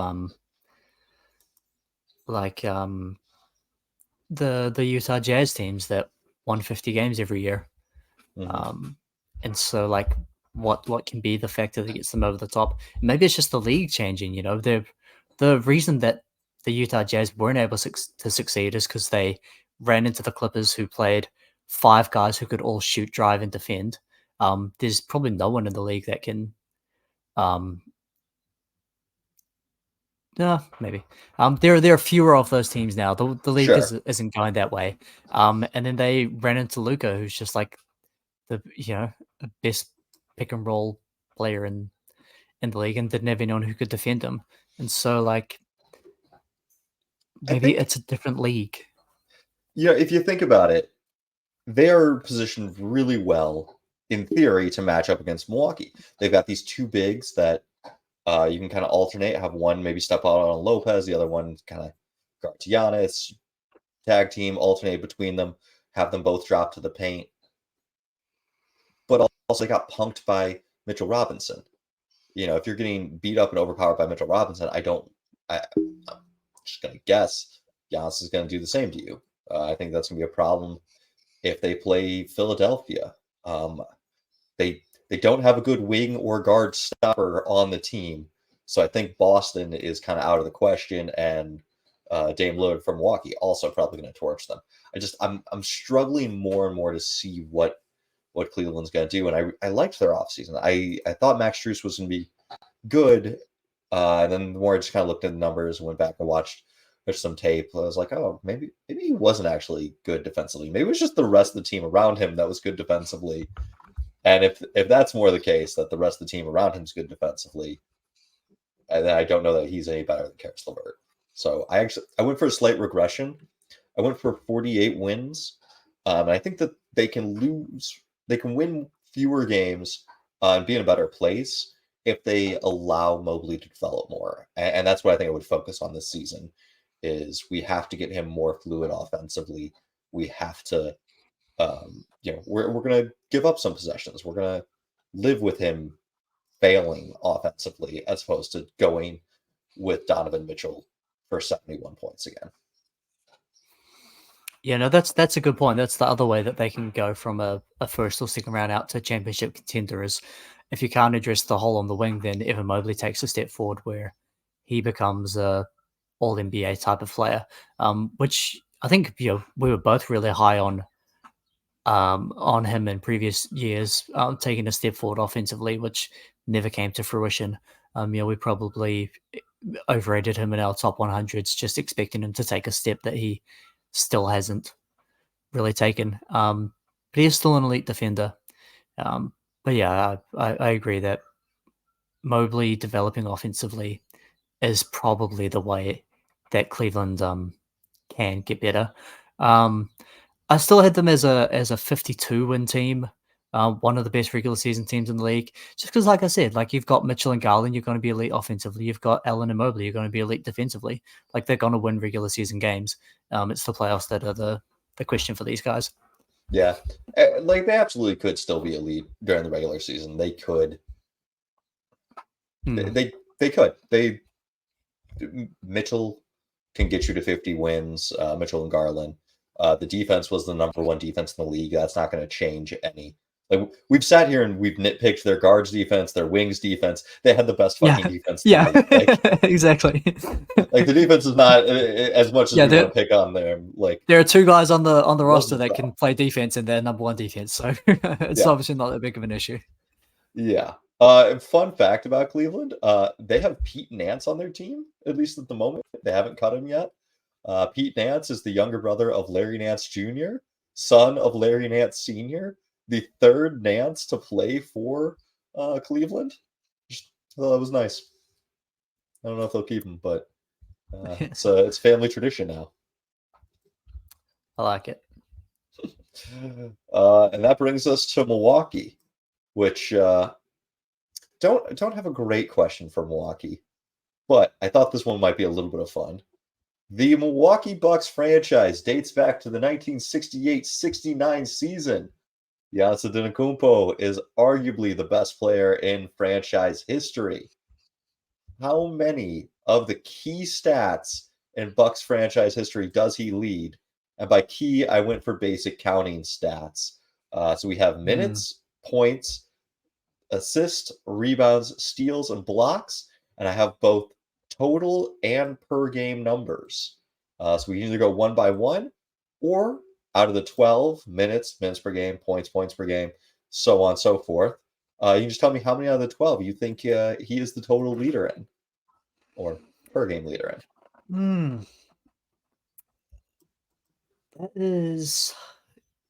the Utah Jazz teams that won 50 games every year. And so like what can be the factor that gets them over the top? Maybe it's just the league changing, you know. The reason that the Utah Jazz weren't able to succeed is because they ran into the Clippers, who played 5 guys who could all shoot, drive, and defend. There's probably no one in the league that can maybe. There are fewer of those teams now. The league isn't going that way. And then they ran into Luka, who's just like the best pick and roll player in the league, and didn't have anyone who could defend him. And so like maybe it's a different league. Yeah, if you think about it, they are positioned really well in theory to match up against Milwaukee. They've got these two bigs that you can kind of alternate, have one maybe step out on Lopez, the other one kind of guard Giannis, tag team, alternate between them, have them both drop to the paint. But also they got punked by Mitchell Robinson. You know, if you're getting beat up and overpowered by Mitchell Robinson, I'm just going to guess Giannis is going to do the same to you. I think that's going to be a problem if they play Philadelphia. They don't have a good wing or guard stopper on the team. So I think Boston is kind of out of the question, and Dame Lillard from Milwaukee also probably going to torch them. I'm struggling more and more to see what Cleveland's going to do. And I liked their offseason. I thought Max Strus was going to be good. And then the more I just kind of looked at the numbers and went back and watched some tape, I was like, oh, maybe he wasn't actually good defensively. Maybe it was just the rest of the team around him that was good defensively. And if that's more the case, that the rest of the team around him is good defensively, then I don't know that he's any better than Karis LeVert. So I went for a slight regression. I went for 48 wins. And I think that they can win fewer games and be in a better place if they allow Mobley to develop more. And that's what I think I would focus on this season. Is we have to get him more fluid offensively. We have to, we're going to give up some possessions. We're going to live with him failing offensively as opposed to going with Donovan Mitchell for 71 points again. Yeah, no, that's a good point. That's the other way that they can go from a first or second round out to championship contender is if you can't address the hole on the wing, then Evan Mobley takes a step forward where he becomes a all NBA type of player, which I think we were both really high on him in previous years, taking a step forward offensively, which never came to fruition. We probably overrated him in our top 100s, just expecting him to take a step that he still hasn't really taken. But he is still an elite defender. But yeah, I agree that Mobley developing offensively is probably the way that Cleveland can get better. I still had them as a 52 win team, one of the best regular season teams in the league. Just because, like I said, like you've got Mitchell and Garland, you're going to be elite offensively. You've got Allen and Mobley, you're going to be elite defensively. Like they're going to win regular season games. It's the playoffs that are the question for these guys. Yeah, like they absolutely could still be elite during the regular season. They could. They could. Mitchell can get you to 50 wins. Mitchell and Garland. The defense was the number one defense in the league. That's not going to change any. Like we've sat here and we've nitpicked their guards defense, their wings defense. They had the best fucking defense. Yeah, like, exactly. Like the defense is not as much as we want to pick on them. Like there are two guys on the roster that can play defense, and they're number one defense. So it's obviously not that big of an issue. Yeah. Fun fact about Cleveland: they have Pete Nance on their team. At least at the moment, they haven't cut him yet. Pete Nance is the younger brother of Larry Nance Jr., son of Larry Nance Sr., the third Nance to play for Cleveland. Well, that was nice. I don't know if they'll keep him, but it's family tradition now. I like it. And that brings us to Milwaukee, which don't have a great question for Milwaukee, but I thought this one might be a little bit of fun. The Milwaukee Bucks franchise dates back to the 1968-69 season. Giannis Antetokounmpo is arguably the best player in franchise history. How many of the key stats in Bucks franchise history does he lead? And by key, I went for basic counting stats. So we have minutes, points, assists, rebounds, steals, and blocks. And I have both total and per game numbers. So we can either go one by one, or out of the 12 minutes per game, points per game, so on and so forth. You can just tell me how many out of the 12 you think he is the total leader in, or per game leader in. That is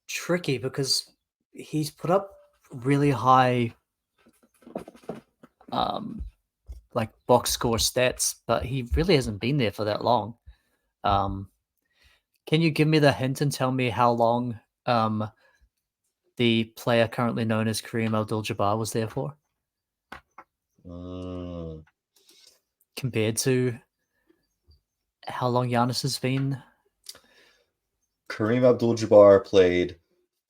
tricky because he's put up really high like box score stats, but he really hasn't been there for that long. Can you give me the hint and tell me how long the player currently known as Kareem Abdul-Jabbar was there for? Compared to how long Giannis has been? Kareem Abdul-Jabbar played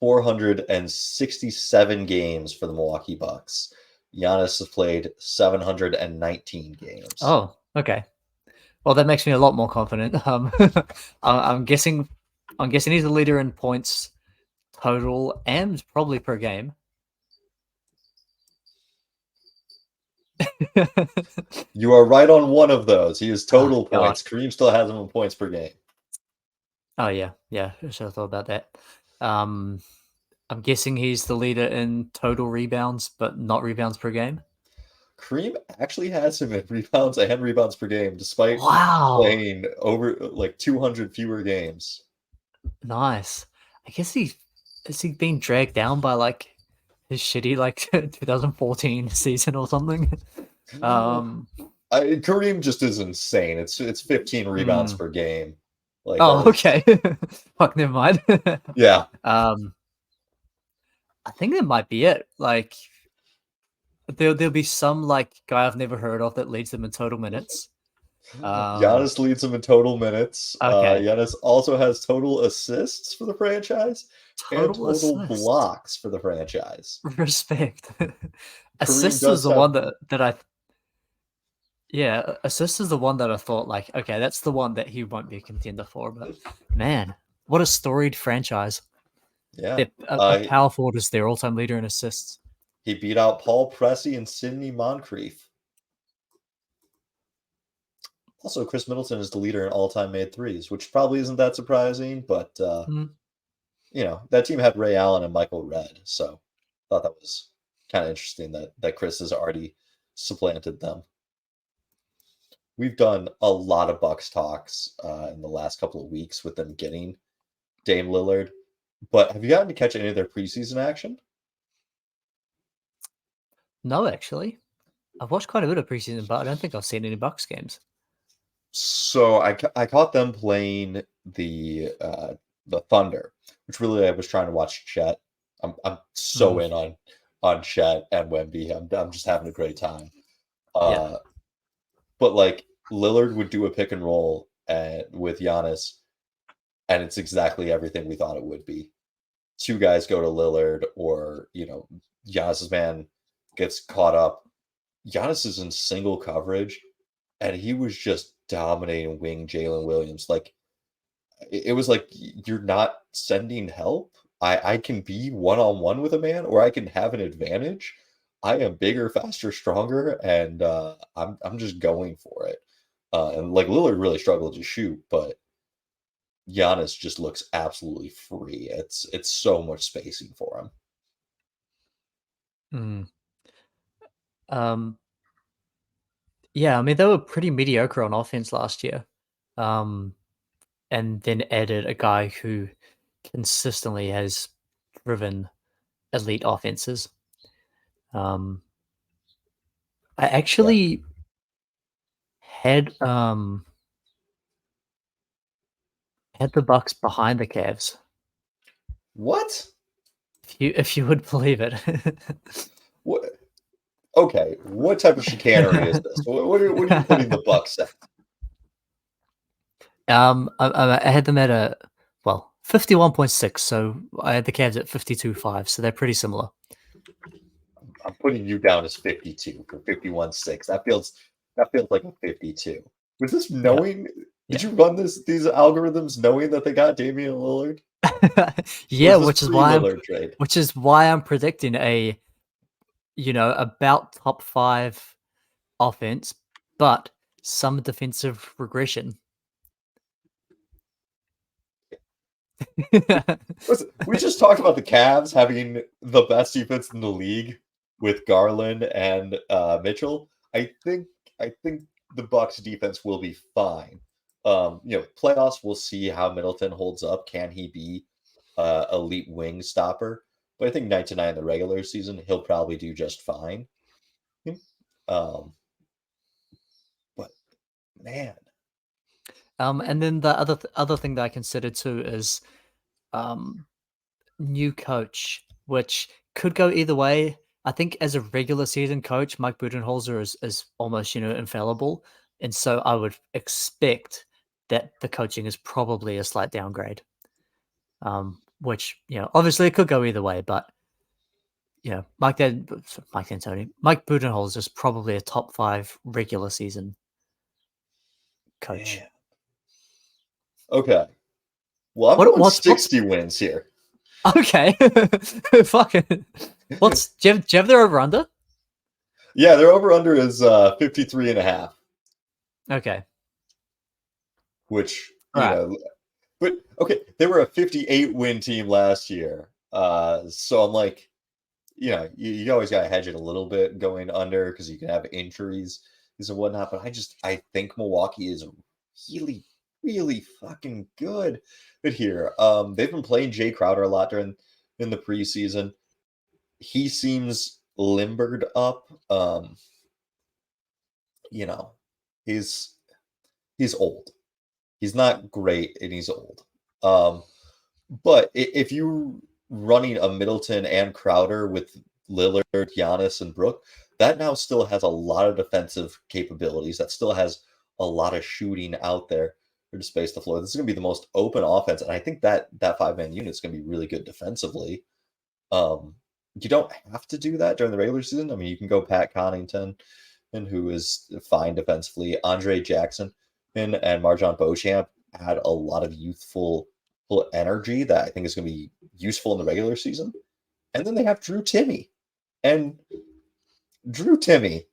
467 games for the Milwaukee Bucks. Giannis has played 719 games. Oh, okay. Well, that makes me a lot more confident. I'm guessing he's the leader in points total and probably per game. You are right on one of those. He is total points. Kareem still has him in points per game. Oh yeah. I should have thought about that. I'm guessing he's the leader in total rebounds, but not rebounds per game. Kareem actually has him in rebounds and rebounds per game, despite playing over like 200 fewer games. Nice. I guess is he being dragged down by like his shitty like 2014 season or something? Kareem just is insane. It's 15 rebounds per game. Like, okay. Fuck, never mind. Yeah. I think that might be it. Like, there'll be some like guy I've never heard of that leads them in total minutes. Giannis leads them in total minutes. Okay. Giannis also has total assists for the franchise and total blocks for the franchise. Respect. Assists is the one that I. Yeah, assist is the one that I thought like, okay, that's the one that he won't be a contender for. But man, what a storied franchise! Yeah, a power forward is their all-time leader in assists. He beat out Paul Pressey and Sidney Moncrief. Also, Chris Middleton is the leader in all-time made threes, which probably isn't that surprising, but you know, that team had Ray Allen and Michael Redd, so I thought that was kind of interesting that Chris has already supplanted them. We've done a lot of Bucks talks in the last couple of weeks with them getting Dame Lillard, but have you gotten to catch any of their preseason action? No, actually. I've watched quite a bit of preseason, but I don't think I've seen any Bucks games. So I caught them playing the Thunder, which really I was trying to watch Chet. I'm so Mm, in on Chet and Wemby. I'm just having a great time. yeah. But like Lillard would do a pick and roll with Giannis, and it's exactly everything we thought it would be. Two guys go to Lillard, or Giannis's man gets caught up. Giannis is in single coverage, and he was just dominating wing Jalen Williams. Like it was like you're not sending help. I can be one-on-one with a man, or I can have an advantage. I am bigger, faster, stronger, and I'm just going for it. And like Lillard really struggled to shoot, but Giannis just looks absolutely free. It's so much spacing for him. Mm. Um, yeah, I mean they were pretty mediocre on offense last year, um, and then added a guy who consistently has driven elite offenses. Um, I Yeah. actually had had the Bucks behind the Cavs, What? if you would believe it. What? Okay. What type of chicanery is this? What are you putting the Bucks at? I had them at a 51.6, so I had the Cavs at 52.5, so they're pretty similar. I'm putting you down as 52 for 51.6. That feels like a 52. Was this Yeah, knowing? Did yeah. you run these algorithms knowing that they got Damian Lillard? Or Yeah, is this pre-Lillard trade? which is why I'm predicting about top 5 offense, but some defensive regression. Listen, we just talked about the Cavs having the best defense in the league with Garland and Mitchell. I think the Bucks defense will be fine. Playoffs, we'll see how Middleton holds up. Can he be elite wing stopper? But I think night to night in the regular season, he'll probably do just fine. Um, but man, And then the other thing that I considered too is um, new coach, which could go either way. I think as a regular season coach, Mike Budenholzer is almost infallible, and so I would expect that the coaching is probably a slight downgrade. Which obviously it could go either way, but Mike Budenholzer is probably a top 5 regular season coach. man. Okay. Well, I'm What going what's 60 wins here. okay? Fucking what's do you have their over under? Yeah, their over under is 53 and a half, Okay, which, all right. but okay, they were a 58 win team last year. So I'm like, you always got to hedge it a little bit going under because you can have injuries and whatnot. But I think Milwaukee is really, really fucking good here. They've been playing Jay Crowder a lot in the preseason. He seems limbered up. You know, he's he's old. He's not great and he's old. Um, but if you running a Middleton and Crowder with Lillard, Giannis, and Brook, that now still has a lot of defensive capabilities. That still has a lot of shooting out there to space the floor. This is going to be the most open offense, and I think that 5-man unit is going to be really good defensively. You don't have to do that during the regular season. I mean, you can go Pat Connaughton, and who is fine defensively. Andre Jackson and Marjon Beauchamp had a lot of youthful energy that I think is going to be useful in the regular season. And then they have Drew Timme. And Drew Timme,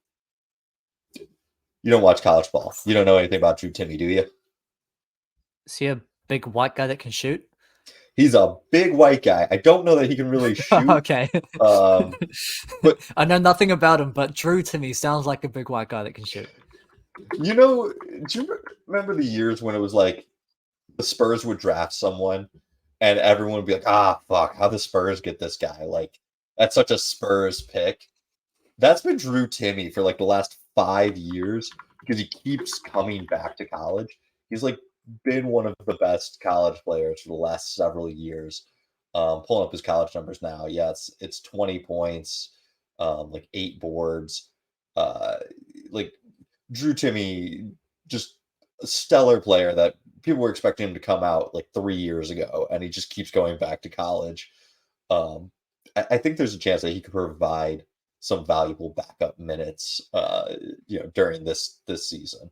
you don't watch college ball. You don't know anything about Drew Timme, do you? Is he a big white guy that can shoot? He's a big white guy. I don't know that he can really shoot. Okay. But I know nothing about him, but Drew to me sounds like a big white guy that can shoot. do you remember the years when it was like the Spurs would draft someone and everyone would be like, fuck, how the Spurs get this guy? Like, that's such a Spurs pick. That's been Drew Timmy for like the last 5 years because he keeps coming back to college. He's like been one of the best college players for the last several years. Pulling up his college numbers now, yeah, it's 20 points, like 8 boards, uh, like Drew Timmy, just a stellar player that people were expecting him to come out like 3 years ago, and he just keeps going back to college. Um, I think there's a chance that he could provide some valuable backup minutes, during this season.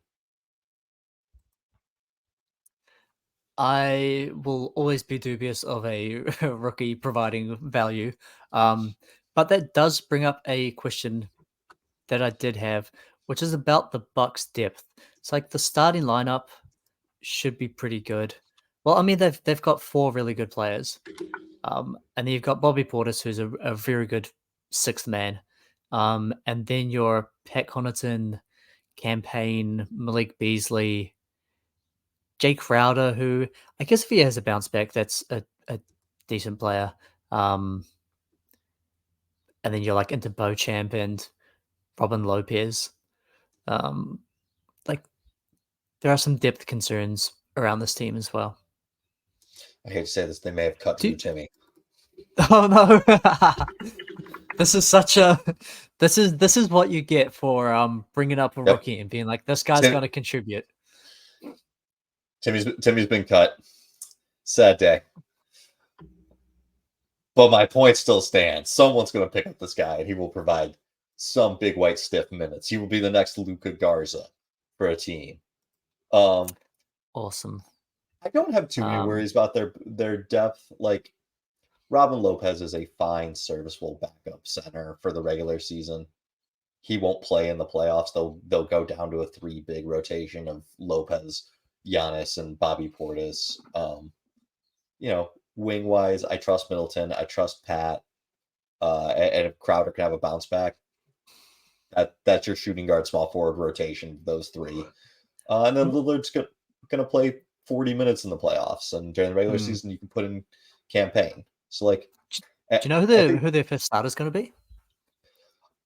I will always be dubious of a rookie providing value. But that does bring up a question that I did have, which is about the Bucks' depth. It's like the starting lineup should be pretty good. Well, I mean they've got 4 really good players, and then you've got Bobby Portis, who's a very good sixth man, and then your Pat Connaughton, Campaign, Malik Beasley, Jake Crowder, who I guess if he has a bounce back, that's a decent player. And then you're like into Beauchamp and Robin Lopez. Um, like there are some depth concerns around this team as well. I hate to say this, they may have cut Do Drew Timmy. Oh no. This is such a this is what you get for bringing up a Yep. rookie and being like, this guy's Tim- going to contribute. Timmy's been cut. Sad day. But my point still stands. Someone's going to pick up this guy, and he will provide some big white stiff minutes. He will be the next Luca Garza for a team. Awesome. I don't have too many worries about their depth. Like Robin Lopez is a fine, serviceable backup center for the regular season. He won't play in the playoffs. They'll go down to a 3 big rotation of Lopez, Giannis, and Bobby Portis. Wing wise, I trust Middleton. I trust Pat. And if Crowder can have a bounce back, that's your shooting guard, small forward rotation. Those 3, and then Lillard's gonna play 40 minutes in the playoffs, and during the regular season, you can put in Campaign. So, like, do you know who their first starter is going to be?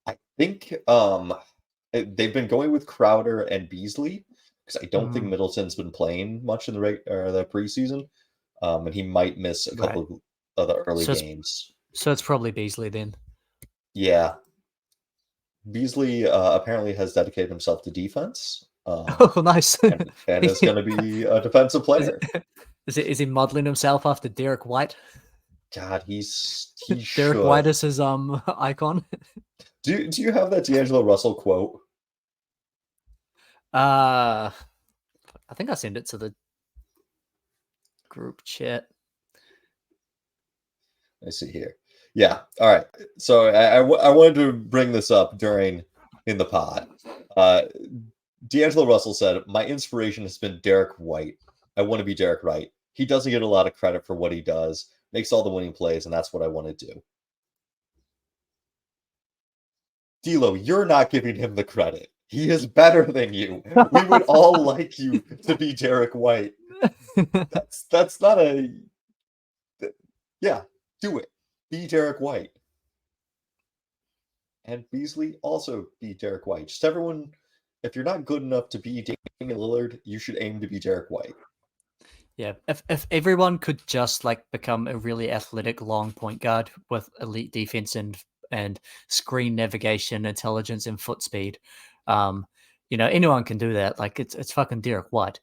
I think they've been going with Crowder and Beasley because I don't think Middleton's been playing much in the preseason, and he might miss a couple of the early games. So it's probably Beasley then. Yeah, Beasley apparently has dedicated himself to defense. Oh, nice! and is going to be a defensive player. Is he modeling himself after Derek White? God, he Derek White is his icon. Do you have that D'Angelo Russell quote? I think I sent it to the group chat. I see here. Yeah. All right. So I wanted to bring this up in the pod. D'Angelo Russell said, "My inspiration has been Derek White. I want to be Derek White. He doesn't get a lot of credit for what he does, makes all the winning plays, and that's what I want to do." D'Lo, you're not giving him the credit. He is better than you. We would all like you to be Derek White. That's not a... Yeah, do it. Be Derek White. And Beasley, also be Derek White. Just everyone, if you're not good enough to be Damian Lillard, you should aim to be Derek White. Yeah, if everyone could just like become a really athletic long point guard with elite defense and screen navigation, intelligence, and foot speed, anyone can do that. Like it's fucking Derek White.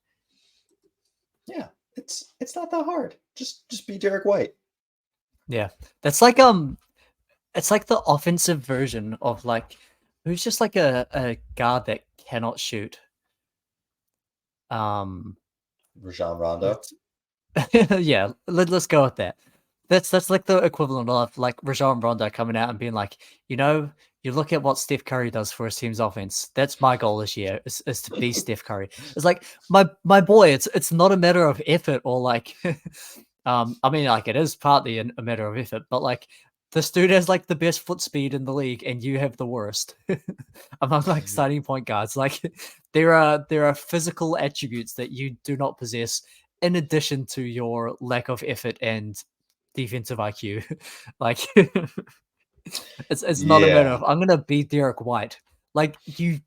Yeah, it's not that hard. Just be Derek White. Yeah, that's like it's like the offensive version of like who's just like a guard that cannot shoot. Rajon Rondo. Yeah, let's go with that. That's like the equivalent of like Rajon Rondo coming out and being like, you look at what Steph Curry does for his team's offense. That's my goal this year is to be Steph Curry. It's like my boy. It's not a matter of effort or like, I mean like it is partly a matter of effort, but like this dude has like the best foot speed in the league, and you have the worst among like starting point guards. Like there are physical attributes that you do not possess, in addition to your lack of effort and defensive IQ. Like It's not a matter Yeah. of I'm gonna beat Derek White. Like you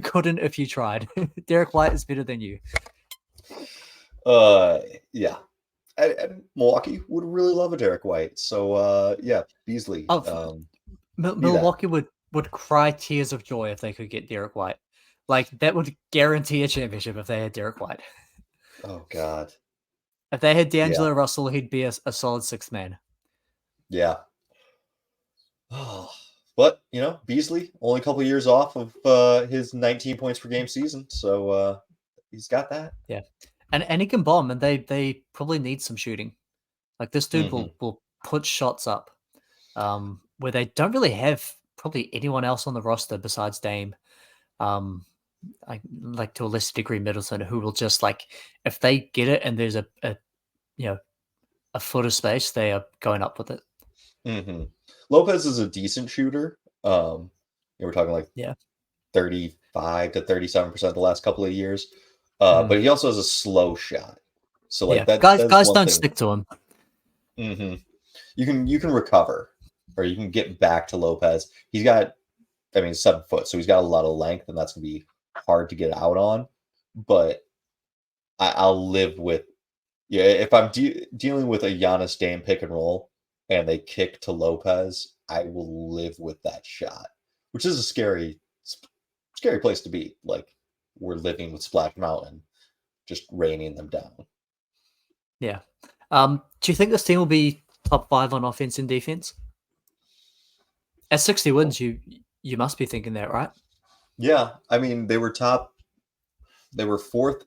couldn't if you tried. Derek White is better than you. Yeah. And Milwaukee would really love a Derek White. So yeah, Beasley. Oh, Be that. Milwaukee would cry tears of joy if they could get Derek White. Like that would guarantee a championship if they had Derek White. Oh God. If they had Yeah. D'Angelo Russell, he'd be a solid sixth man. Yeah. But Beasley only a couple years off of his 19 points per game season, so he's got that. Yeah, and he can bomb, and they probably need some shooting. Like this dude Hmm. will put shots up, where they don't really have probably anyone else on the roster besides Dame. Like to a lesser degree Middleton, who will just like if they get it and there's a you know a foot of space, they are going up with it. Hmm. Lopez is a decent shooter. We're talking like Yeah. 35 to 37% the last couple of years. Mm. But he also has a slow shot. So like Yeah, that's guys one don't thing. stick to him. Hmm. You can recover, or you can get back to Lopez. He's got, I mean, 7 foot, so he's got a lot of length, and that's gonna be hard to get out on. But I'll live with, yeah, if I'm dealing with a Giannis Dame pick and roll and they kick to Lopez, I will live with that shot, which is a scary place to be. Like we're living with Splash Mountain, just raining them down. Yeah. Do you think this team will be top 5 on offense and defense? At 60 wins, you must be thinking that, right? Yeah, I mean they were fourth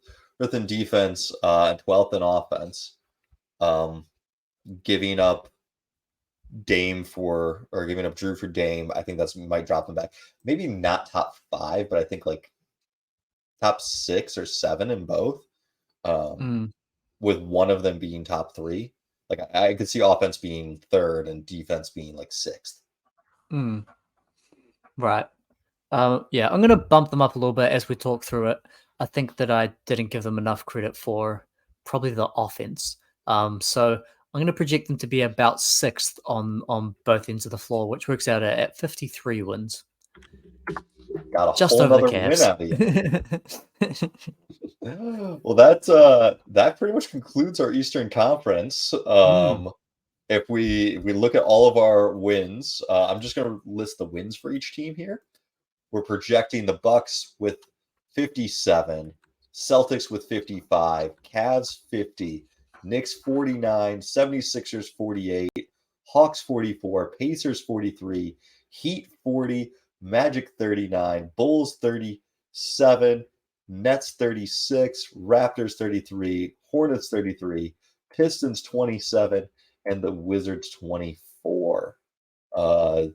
in defense and 12th in offense. Um, giving up giving up Drew for Dame, I think that's might drop them back. Maybe not top 5, but I think like top 6 or 7 in both. Um, Mm, with one of them being top 3. Like I could see offense being third and defense being like 6th. mm, right. Yeah, I'm going to bump them up a little bit as we talk through it. I think that I didn't give them enough credit for probably the offense. So I'm going to project them to be about 6th on both ends of the floor, which works out at 53 wins, Got a just whole over the nother win Cavs. out of you. Well, that pretty much concludes our Eastern Conference. Mm, If we look at all of our wins, I'm just going to list the wins for each team here. We're projecting the Bucks with 57, Celtics with 55, Cavs 50, Knicks 49, 76ers 48, Hawks 44, Pacers 43, Heat 40, Magic 39, Bulls 37, Nets 36, Raptors 33, Hornets 33, Pistons 27, and the Wizards 24. Uh,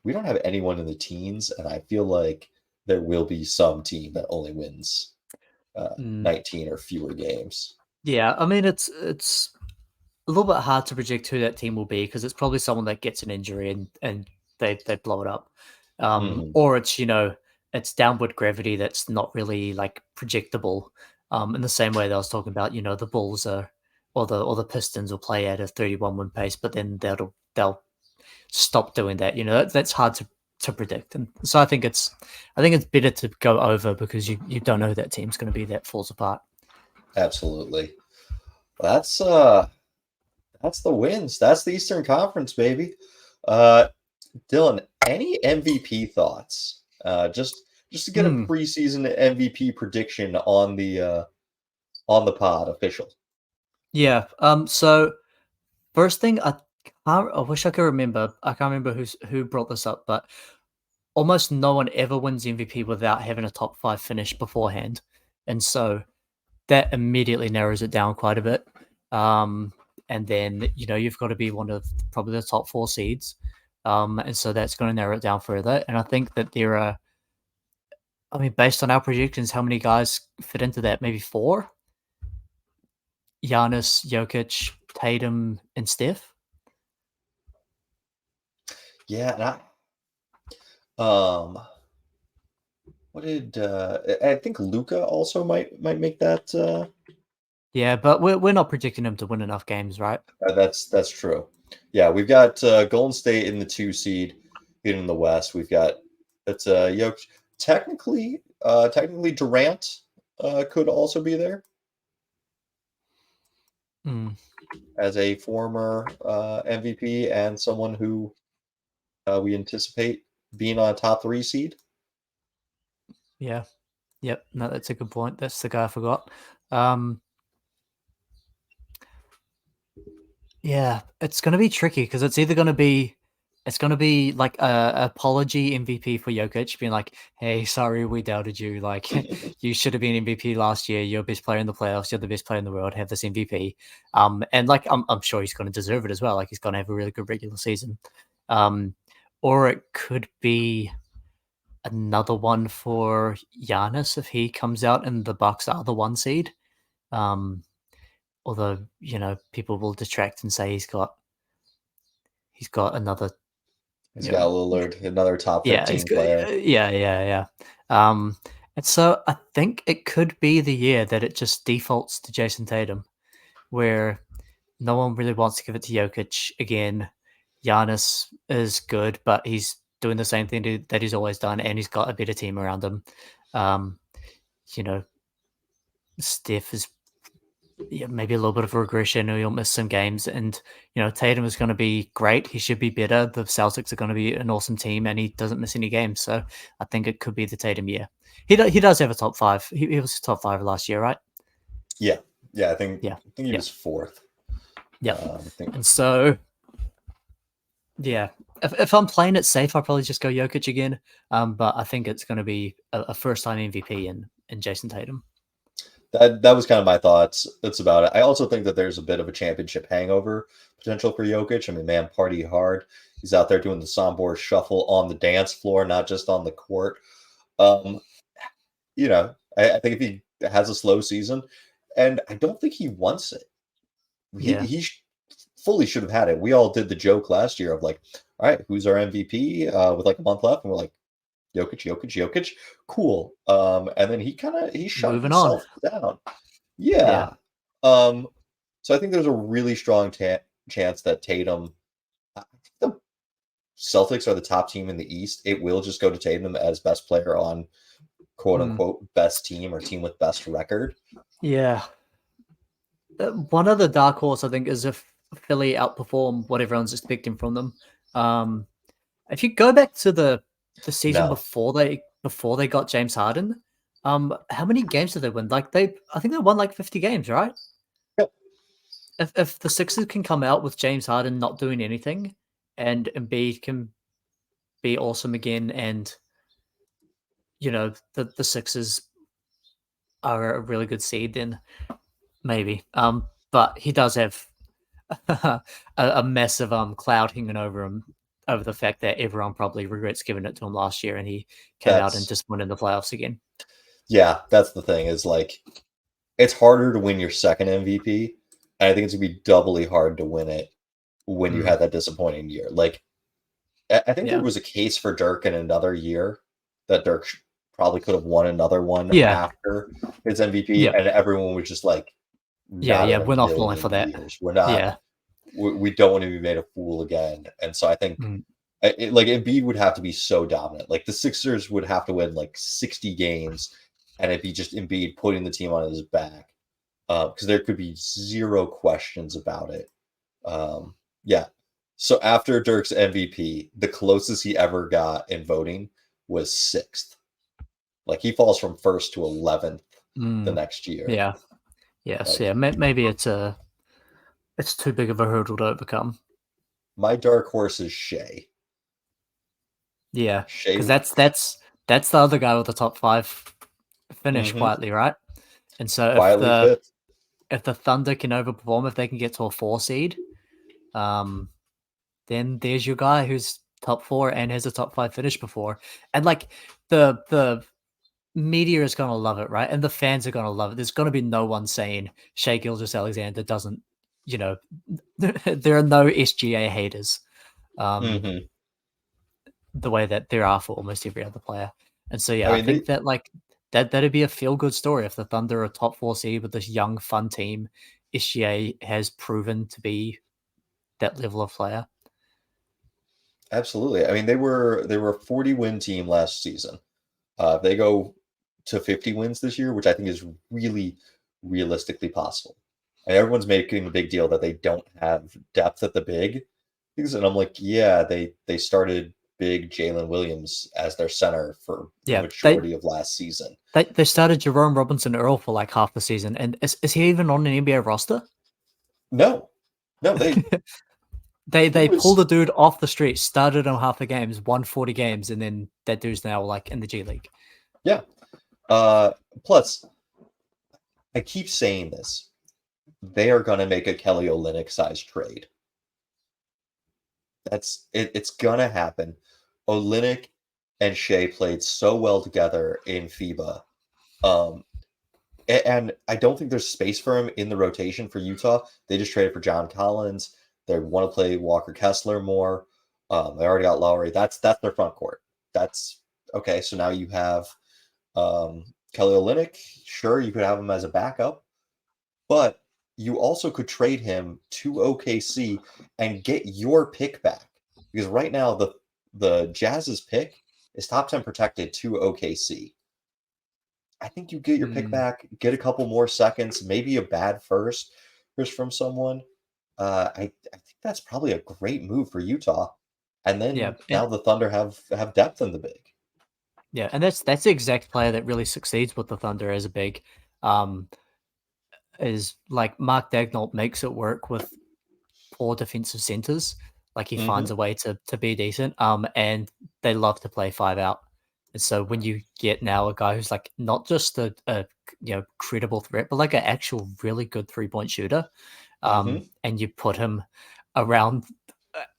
we don't have anyone in the teens, and I feel like there will be some team that only wins mm. 19 or fewer games. Yeah, I mean it's a little bit hard to predict who that team will be because it's probably someone that gets an injury and they blow it up, Hmm. or it's it's downward gravity that's not really like projectable. In the same way that I was talking about, the Bulls are or the Pistons will play at a 31 win pace, but then they'll stop doing that. That's hard to predict, and so I think it's better to go over because you don't know who that team's going to be that falls apart. Absolutely. That's that's the wins. That's the Eastern Conference, baby. Uh, Dylan, any MVP thoughts? Just to get a Hmm. preseason MVP prediction on the pod official. Yeah. So first thing, I wish I could remember. I can't remember who brought this up, but almost no one ever wins MVP without having a top 5 finish beforehand, and so that immediately narrows it down quite a bit. Um, and then you've got to be one of probably the top 4 seeds, and so that's going to narrow it down further. And I think that there are, I mean, based on our projections, how many guys fit into that? Maybe 4: Giannis, Jokic, Tatum, and Steph. Yeah, and what did I think Luca also might make that Yeah, but we're not predicting them to win enough games, right? that's true. Yeah, we've got Golden State in the 2 seed in the West. We've got it's Jokic. Technically Durant could also be there Mm, as a former MVP and someone who we anticipate being on a top 3 seed. yeah. Yep. No, that's a good point. That's the guy I forgot. Um, yeah, it's going to be tricky because it's either going to be like a apology MVP for Jokic, being like, "Hey, sorry, we doubted you. Like, you should have been MVP last year. You're best player in the playoffs. You're the best player in the world. Have this MVP." And like, I'm sure he's going to deserve it as well. Like, he's going to have a really good regular season. Or it could be another one for Giannis if he comes out and the Bucks are the 1 seed. Um, although people will detract and say he's got another, He's you got know, a Lillard, another top yeah, he's 15 got player. yeah. And so I think it could be the year that it just defaults to Jason Tatum, where no one really wants to give it to Jokic again. Giannis is good, but he's doing the same thing that he's always done, and he's got a better team around him. Um, you know, Steph is maybe a little bit of a regression, or he'll miss some games. And Tatum is going to be great. He should be better. The Celtics are going to be an awesome team, and he doesn't miss any games. So I think it could be the Tatum year. He does have a top 5. He was top 5 last year, right? Yeah, yeah. I think Yeah, he yeah, was fourth. yeah. I think. And so yeah, if I'm playing it safe, I'll probably just go Jokic again. But I think it's going to be a first time MVP in Jason Tatum. That was kind of my thoughts. That's about it. I also think that there's a bit of a championship hangover potential for Jokic. I mean, man, party hard. He's out there doing the Sombor shuffle on the dance floor, not just on the court. Um, I think if he has a slow season, and I don't think he wants it. Yeah, He fully should have had it. We all did the joke last year of like, all right, who's our MVP with like a month left, and we're like, Jokic, cool. And then he shut moving on. himself down. Yeah, Yeah. So I think there's a really strong chance that Tatum. I think the Celtics are the top team in the East. It will just go to Tatum as best player on quote unquote best team or team with best record. yeah. One of the dark horse, I think, is if Philly outperform what everyone's expecting from them. If you go back to the season No. before they got James Harden, how many games did they win? I think they won like 50 games, right? Yep. If the Sixers can come out with James Harden not doing anything, and Embiid can be awesome again, and the Sixers are a really good seed, then maybe. But he does have a massive cloud hanging over him over the fact that everyone probably regrets giving it to him last year, and he came out and That's just won in the playoffs again. yeah, that's the thing, is like it's harder to win your second MVP. And I think it's gonna be doubly hard to win it when you had that disappointing year. Like I think there Yeah, was a case for Dirk in another year that Dirk probably could have won another one yeah, after his MVP, yep, and everyone was just like, yeah. not in Yeah, a we're not falling for million that. years. We're not. Yeah, We don't want to be made a fool again. And so I think mm, like Embiid would have to be so dominant. Like the Sixers would have to win like 60 games, and it'd be just Embiid putting the team on his back because there could be zero questions about it. Yeah. So after Dirk's MVP, the closest he ever got in voting was sixth. Like he falls from first to 11th the mm, next year. yeah, yes, Like yeah. Maybe it's too big of a hurdle to overcome. my dark horse is Shea. Yeah, Shea. because that's the other guy with the top 5 finish Mhm. quietly, right? And so Quietly fifth. if the Thunder can overperform, if they can get to a 4 seed, then there's your guy who's top 4 and has a top 5 finish before. And like the media is gonna love it, right? And the fans are gonna love it. There's gonna be no one saying Shea Gilgeous-Alexander doesn't, you know, there are no SGA haters. Mhm. The way that there are for almost every other player. And so I yeah, I mean, think that like that'd be a feel good story if the Thunder are a top 4 seed with this young fun team. SGA has proven to be that level of player. Absolutely. I mean, they were a 40-win team last season. They go to 50 wins this year, which I think is really realistically possible. And everyone's making a big deal that they don't have depth at the big. And I'm like, yeah, they started big Jalen Williams as their center for the Yeah, majority of last season. they started Jerome Robinson Earl for like half the season, and is he even on an NBA roster? No, no, he They pulled was a dude off the street, started on half the games, won 40 games, and then that dude's now like in the G League. yeah. Plus, I keep saying this. They are going to make a Kelly Olynyk size trade. That's it. It's gonna happen. Olynyk and Shea played so well together in FIBA, and I don't think there's space for him in the rotation for Utah. They just traded for John Collins. They want to play Walker Kessler more. They already got Lowry. That's their front court. That's okay. So now you have Kelly Olynyk. Sure, you could have him as a backup, but you also could trade him to OKC and get your pick back. Because right now the Jazz's pick is top 10 protected to OKC. I think you get your pick back, get a couple more seconds, maybe a bad first from someone. I think that's probably a great move for Utah. And then now the Thunder have depth in the big. Yeah, and that's the exact player that really succeeds with the Thunder as a big. Is like Mark Daigneault makes it work with poor defensive centers. Like he finds a way to be decent. And they love to play 5 out. And so when you get now a guy who's like not just a credible threat, but like an actual really good 3-point shooter, and you put him around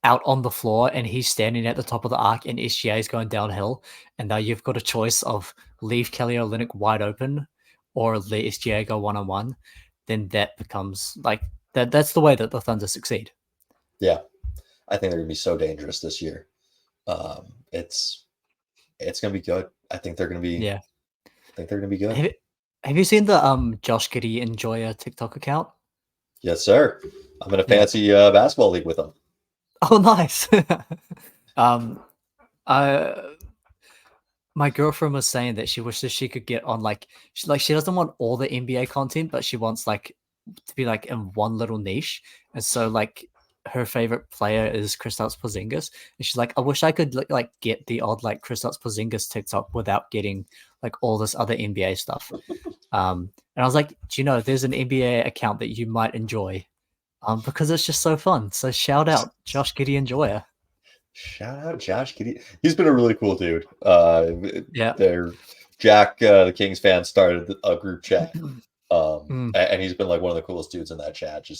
out on the floor and he's standing at the top of the arc and SGA is going downhill, and now you've got a choice of leave Kelly Olynyk wide open or let SGA go 1-on-1, then that becomes like that's the way that the Thunder succeed. Yeah. I think they're gonna be so dangerous this year. It's gonna be good. I think they're gonna be good. Have you seen the Josh Giddey Enjoyer TikTok account? Yes, sir. I'm in a fancy basketball league with them. Oh, nice. My girlfriend was saying that she wishes she could get on she doesn't want all the NBA content, but she wants like to be like in one little niche. And so like her favorite player is Kristaps Porzingis, and she's like, I wish I could like get the odd like Kristaps Porzingis TikTok without getting like all this other NBA stuff. And I was like, do you know there's an NBA account that you might enjoy? Because it's just so fun. So shout out Josh Giddey Enjoyer. Shout out Josh Giddey. He's been a really cool dude. Yeah. Jack, the Kings fan, started a group chat. And he's been like one of the coolest dudes in that chat.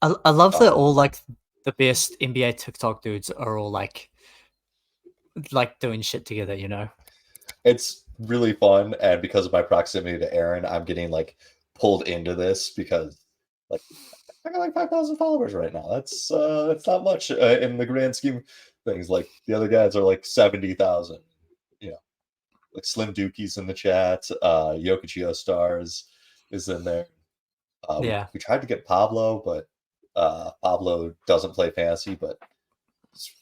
I love that all like the best NBA TikTok dudes are all like doing shit together, you know? It's really fun, and because of my proximity to Aaron, I'm getting like pulled into this because like I got like 5,000 followers right now. That's not much in the grand scheme of things. Like the other guys are like 70,000. You know, like Slim Dookie's in the chat. Yokochio Stars is in there. We tried to get Pablo, but Pablo doesn't play fantasy, but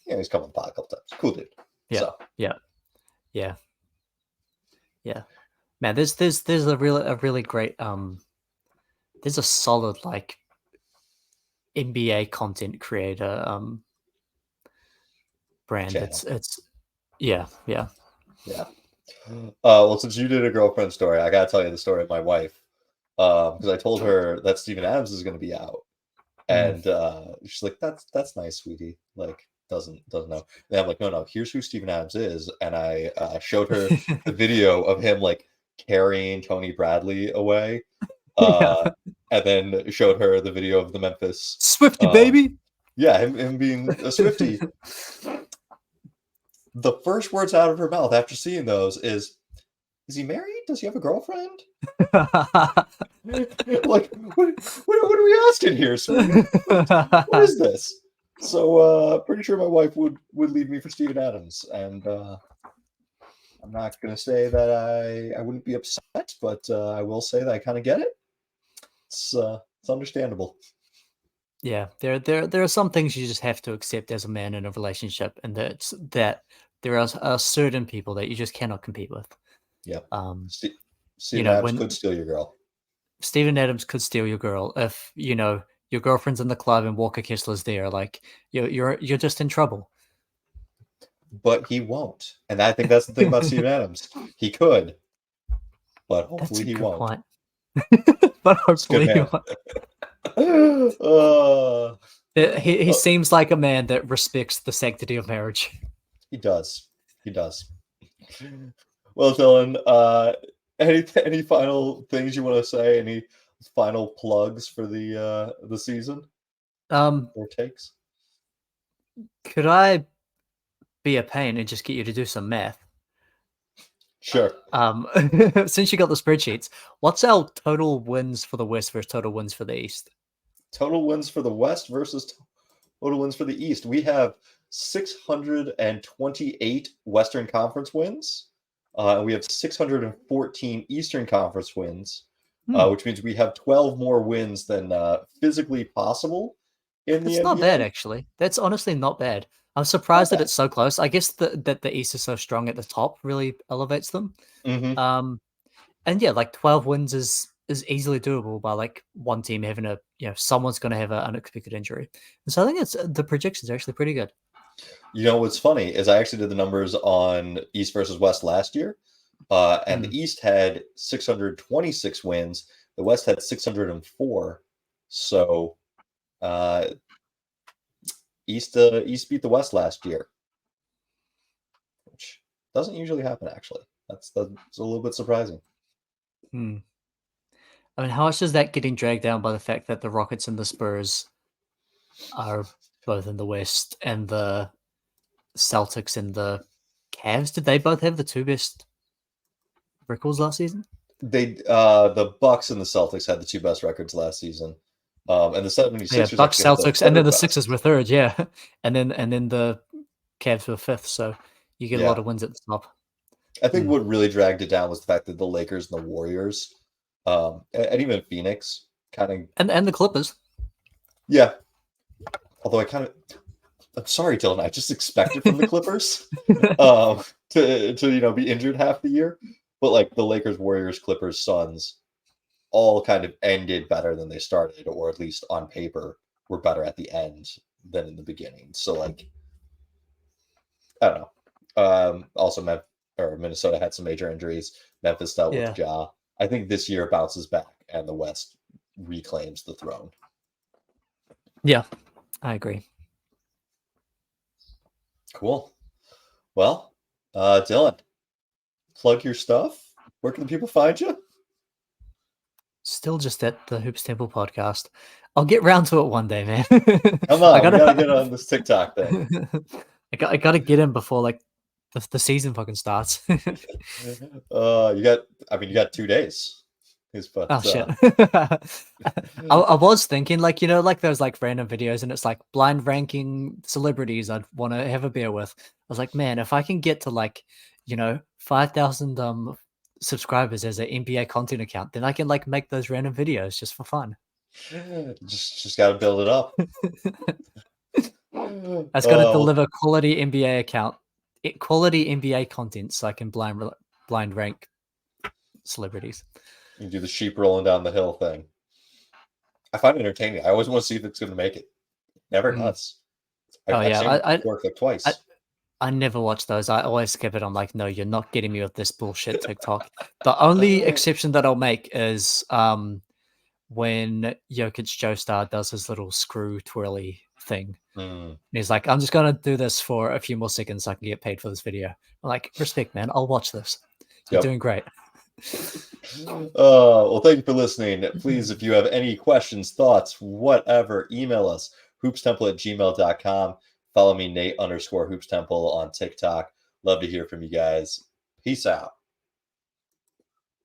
he's come on the pod a couple times. Cool dude. Yeah. Man, there's a really great there's a solid like NBA content creator brand. Channel. It's yeah. Well, since you did a girlfriend story, I gotta tell you the story of my wife. Because I told her that Steven Adams is going to be out, and she's like, "That's nice, sweetie." Like, doesn't know. And I'm like, "No. Here's who Steven Adams is," and I showed her the video of him like carrying Tony Bradley away, and then showed her the video of the Memphis Swifty baby. Yeah, him being a Swifty. The first words out of her mouth after seeing those is he married? Does he have a girlfriend? Like, what are we asking here, sweetie? What is this? So, pretty sure my wife would leave me for Steven Adams, and I'm not gonna say that I wouldn't be upset, but I will say that I kind of get it. It's understandable. Yeah, there are some things you just have to accept as a man in a relationship, and that there are certain people that you just cannot compete with. Yep. Um, Steven Adams could steal your girl. Steven Adams could steal your girl if your girlfriend's in the club and Walker Kessler's there. Like you're just in trouble. But he won't, and I think that's the thing about Steven Adams. He could, but That's hopefully a he good won't. point. But It's a good hopefully he man. won't. He seems like a man that respects the sanctity of marriage. He does. He does. Well, Dylan, any final things you want to say? Any final plugs for the season or takes? Could I be a pain and just get you to do some math? Sure. Since you got the spreadsheets, what's our total wins for the West versus total wins for the East? Total wins for the West versus total wins for the East. We have 628 Western Conference wins. We have 614 Eastern Conference wins, which means we have 12 more wins than physically possible in the That's not NBA. bad, actually. That's honestly not bad. I'm surprised that it's so close. I guess that the East is so strong at the top really elevates them. Mm-hmm. And yeah, like 12 wins is easily doable by like one team having someone's going to have an unexpected injury. And so I think it's the projections are actually pretty good. You know what's funny is I actually did the numbers on East versus West last year, and the East had 626 wins. The West had 604. So East beat the West last year, which doesn't usually happen. Actually, that's a little bit surprising. I mean, how much is that getting dragged down by the fact that the Rockets and the Spurs are both in the West and the Celtics and the Cavs? Did they both have the two best records last season? The Bucks and the Celtics had the two best records last season. And the 76ers, yeah, Bucks, Celtics, and then the Sixers were third, yeah. And then the Cavs were fifth, so you get a lot of wins at the top. I think what really dragged it down was the fact that the Lakers and the Warriors, and even Phoenix kind of and the Clippers. Yeah. Although I'm sorry, Dylan, I just expected from the Clippers to be injured half the year. But like the Lakers, Warriors, Clippers, Suns all kind of ended better than they started, or at least on paper were better at the end than in the beginning. So like I don't know. Also Minnesota had some major injuries. Memphis dealt with Ja. I think this year bounces back and the West reclaims the throne. Yeah, I agree. Cool. Well, Dylan, plug your stuff. Where can the people find you? Still just at the Hoops Temple podcast. I'll get round to it one day, man. Come on, we gotta get on this TikTok thing. I gotta get in before like the season fucking starts. You got 2 days. Oh shit! I was thinking like like those like random videos and it's like blind ranking celebrities I'd want to have a beer with. I was like, man, if I can get to like 5,000 subscribers as an NBA content account, then I can like make those random videos just for fun. Just got to build it up. I was going to deliver quality NBA content so I can blind rank celebrities. You do the sheep rolling down the hill thing. I find it entertaining. I always want to see if it's going to make it. Never does. I've seen it work like twice. I never watch those. I always skip it. I'm like, no, you're not getting me with this bullshit TikTok. The only exception that I'll make is when Jokic Joestar does his little screw twirly thing. And he's like, I'm just going to do this for a few more seconds so I can get paid for this video. I'm like, respect, man. I'll watch this. You're doing great. Well, thank you for listening. Please, if you have any questions, thoughts, whatever, email us, hoopstemple@gmail.com. Follow me, Nate _hoopstemple on TikTok. Love to hear from you guys. Peace out.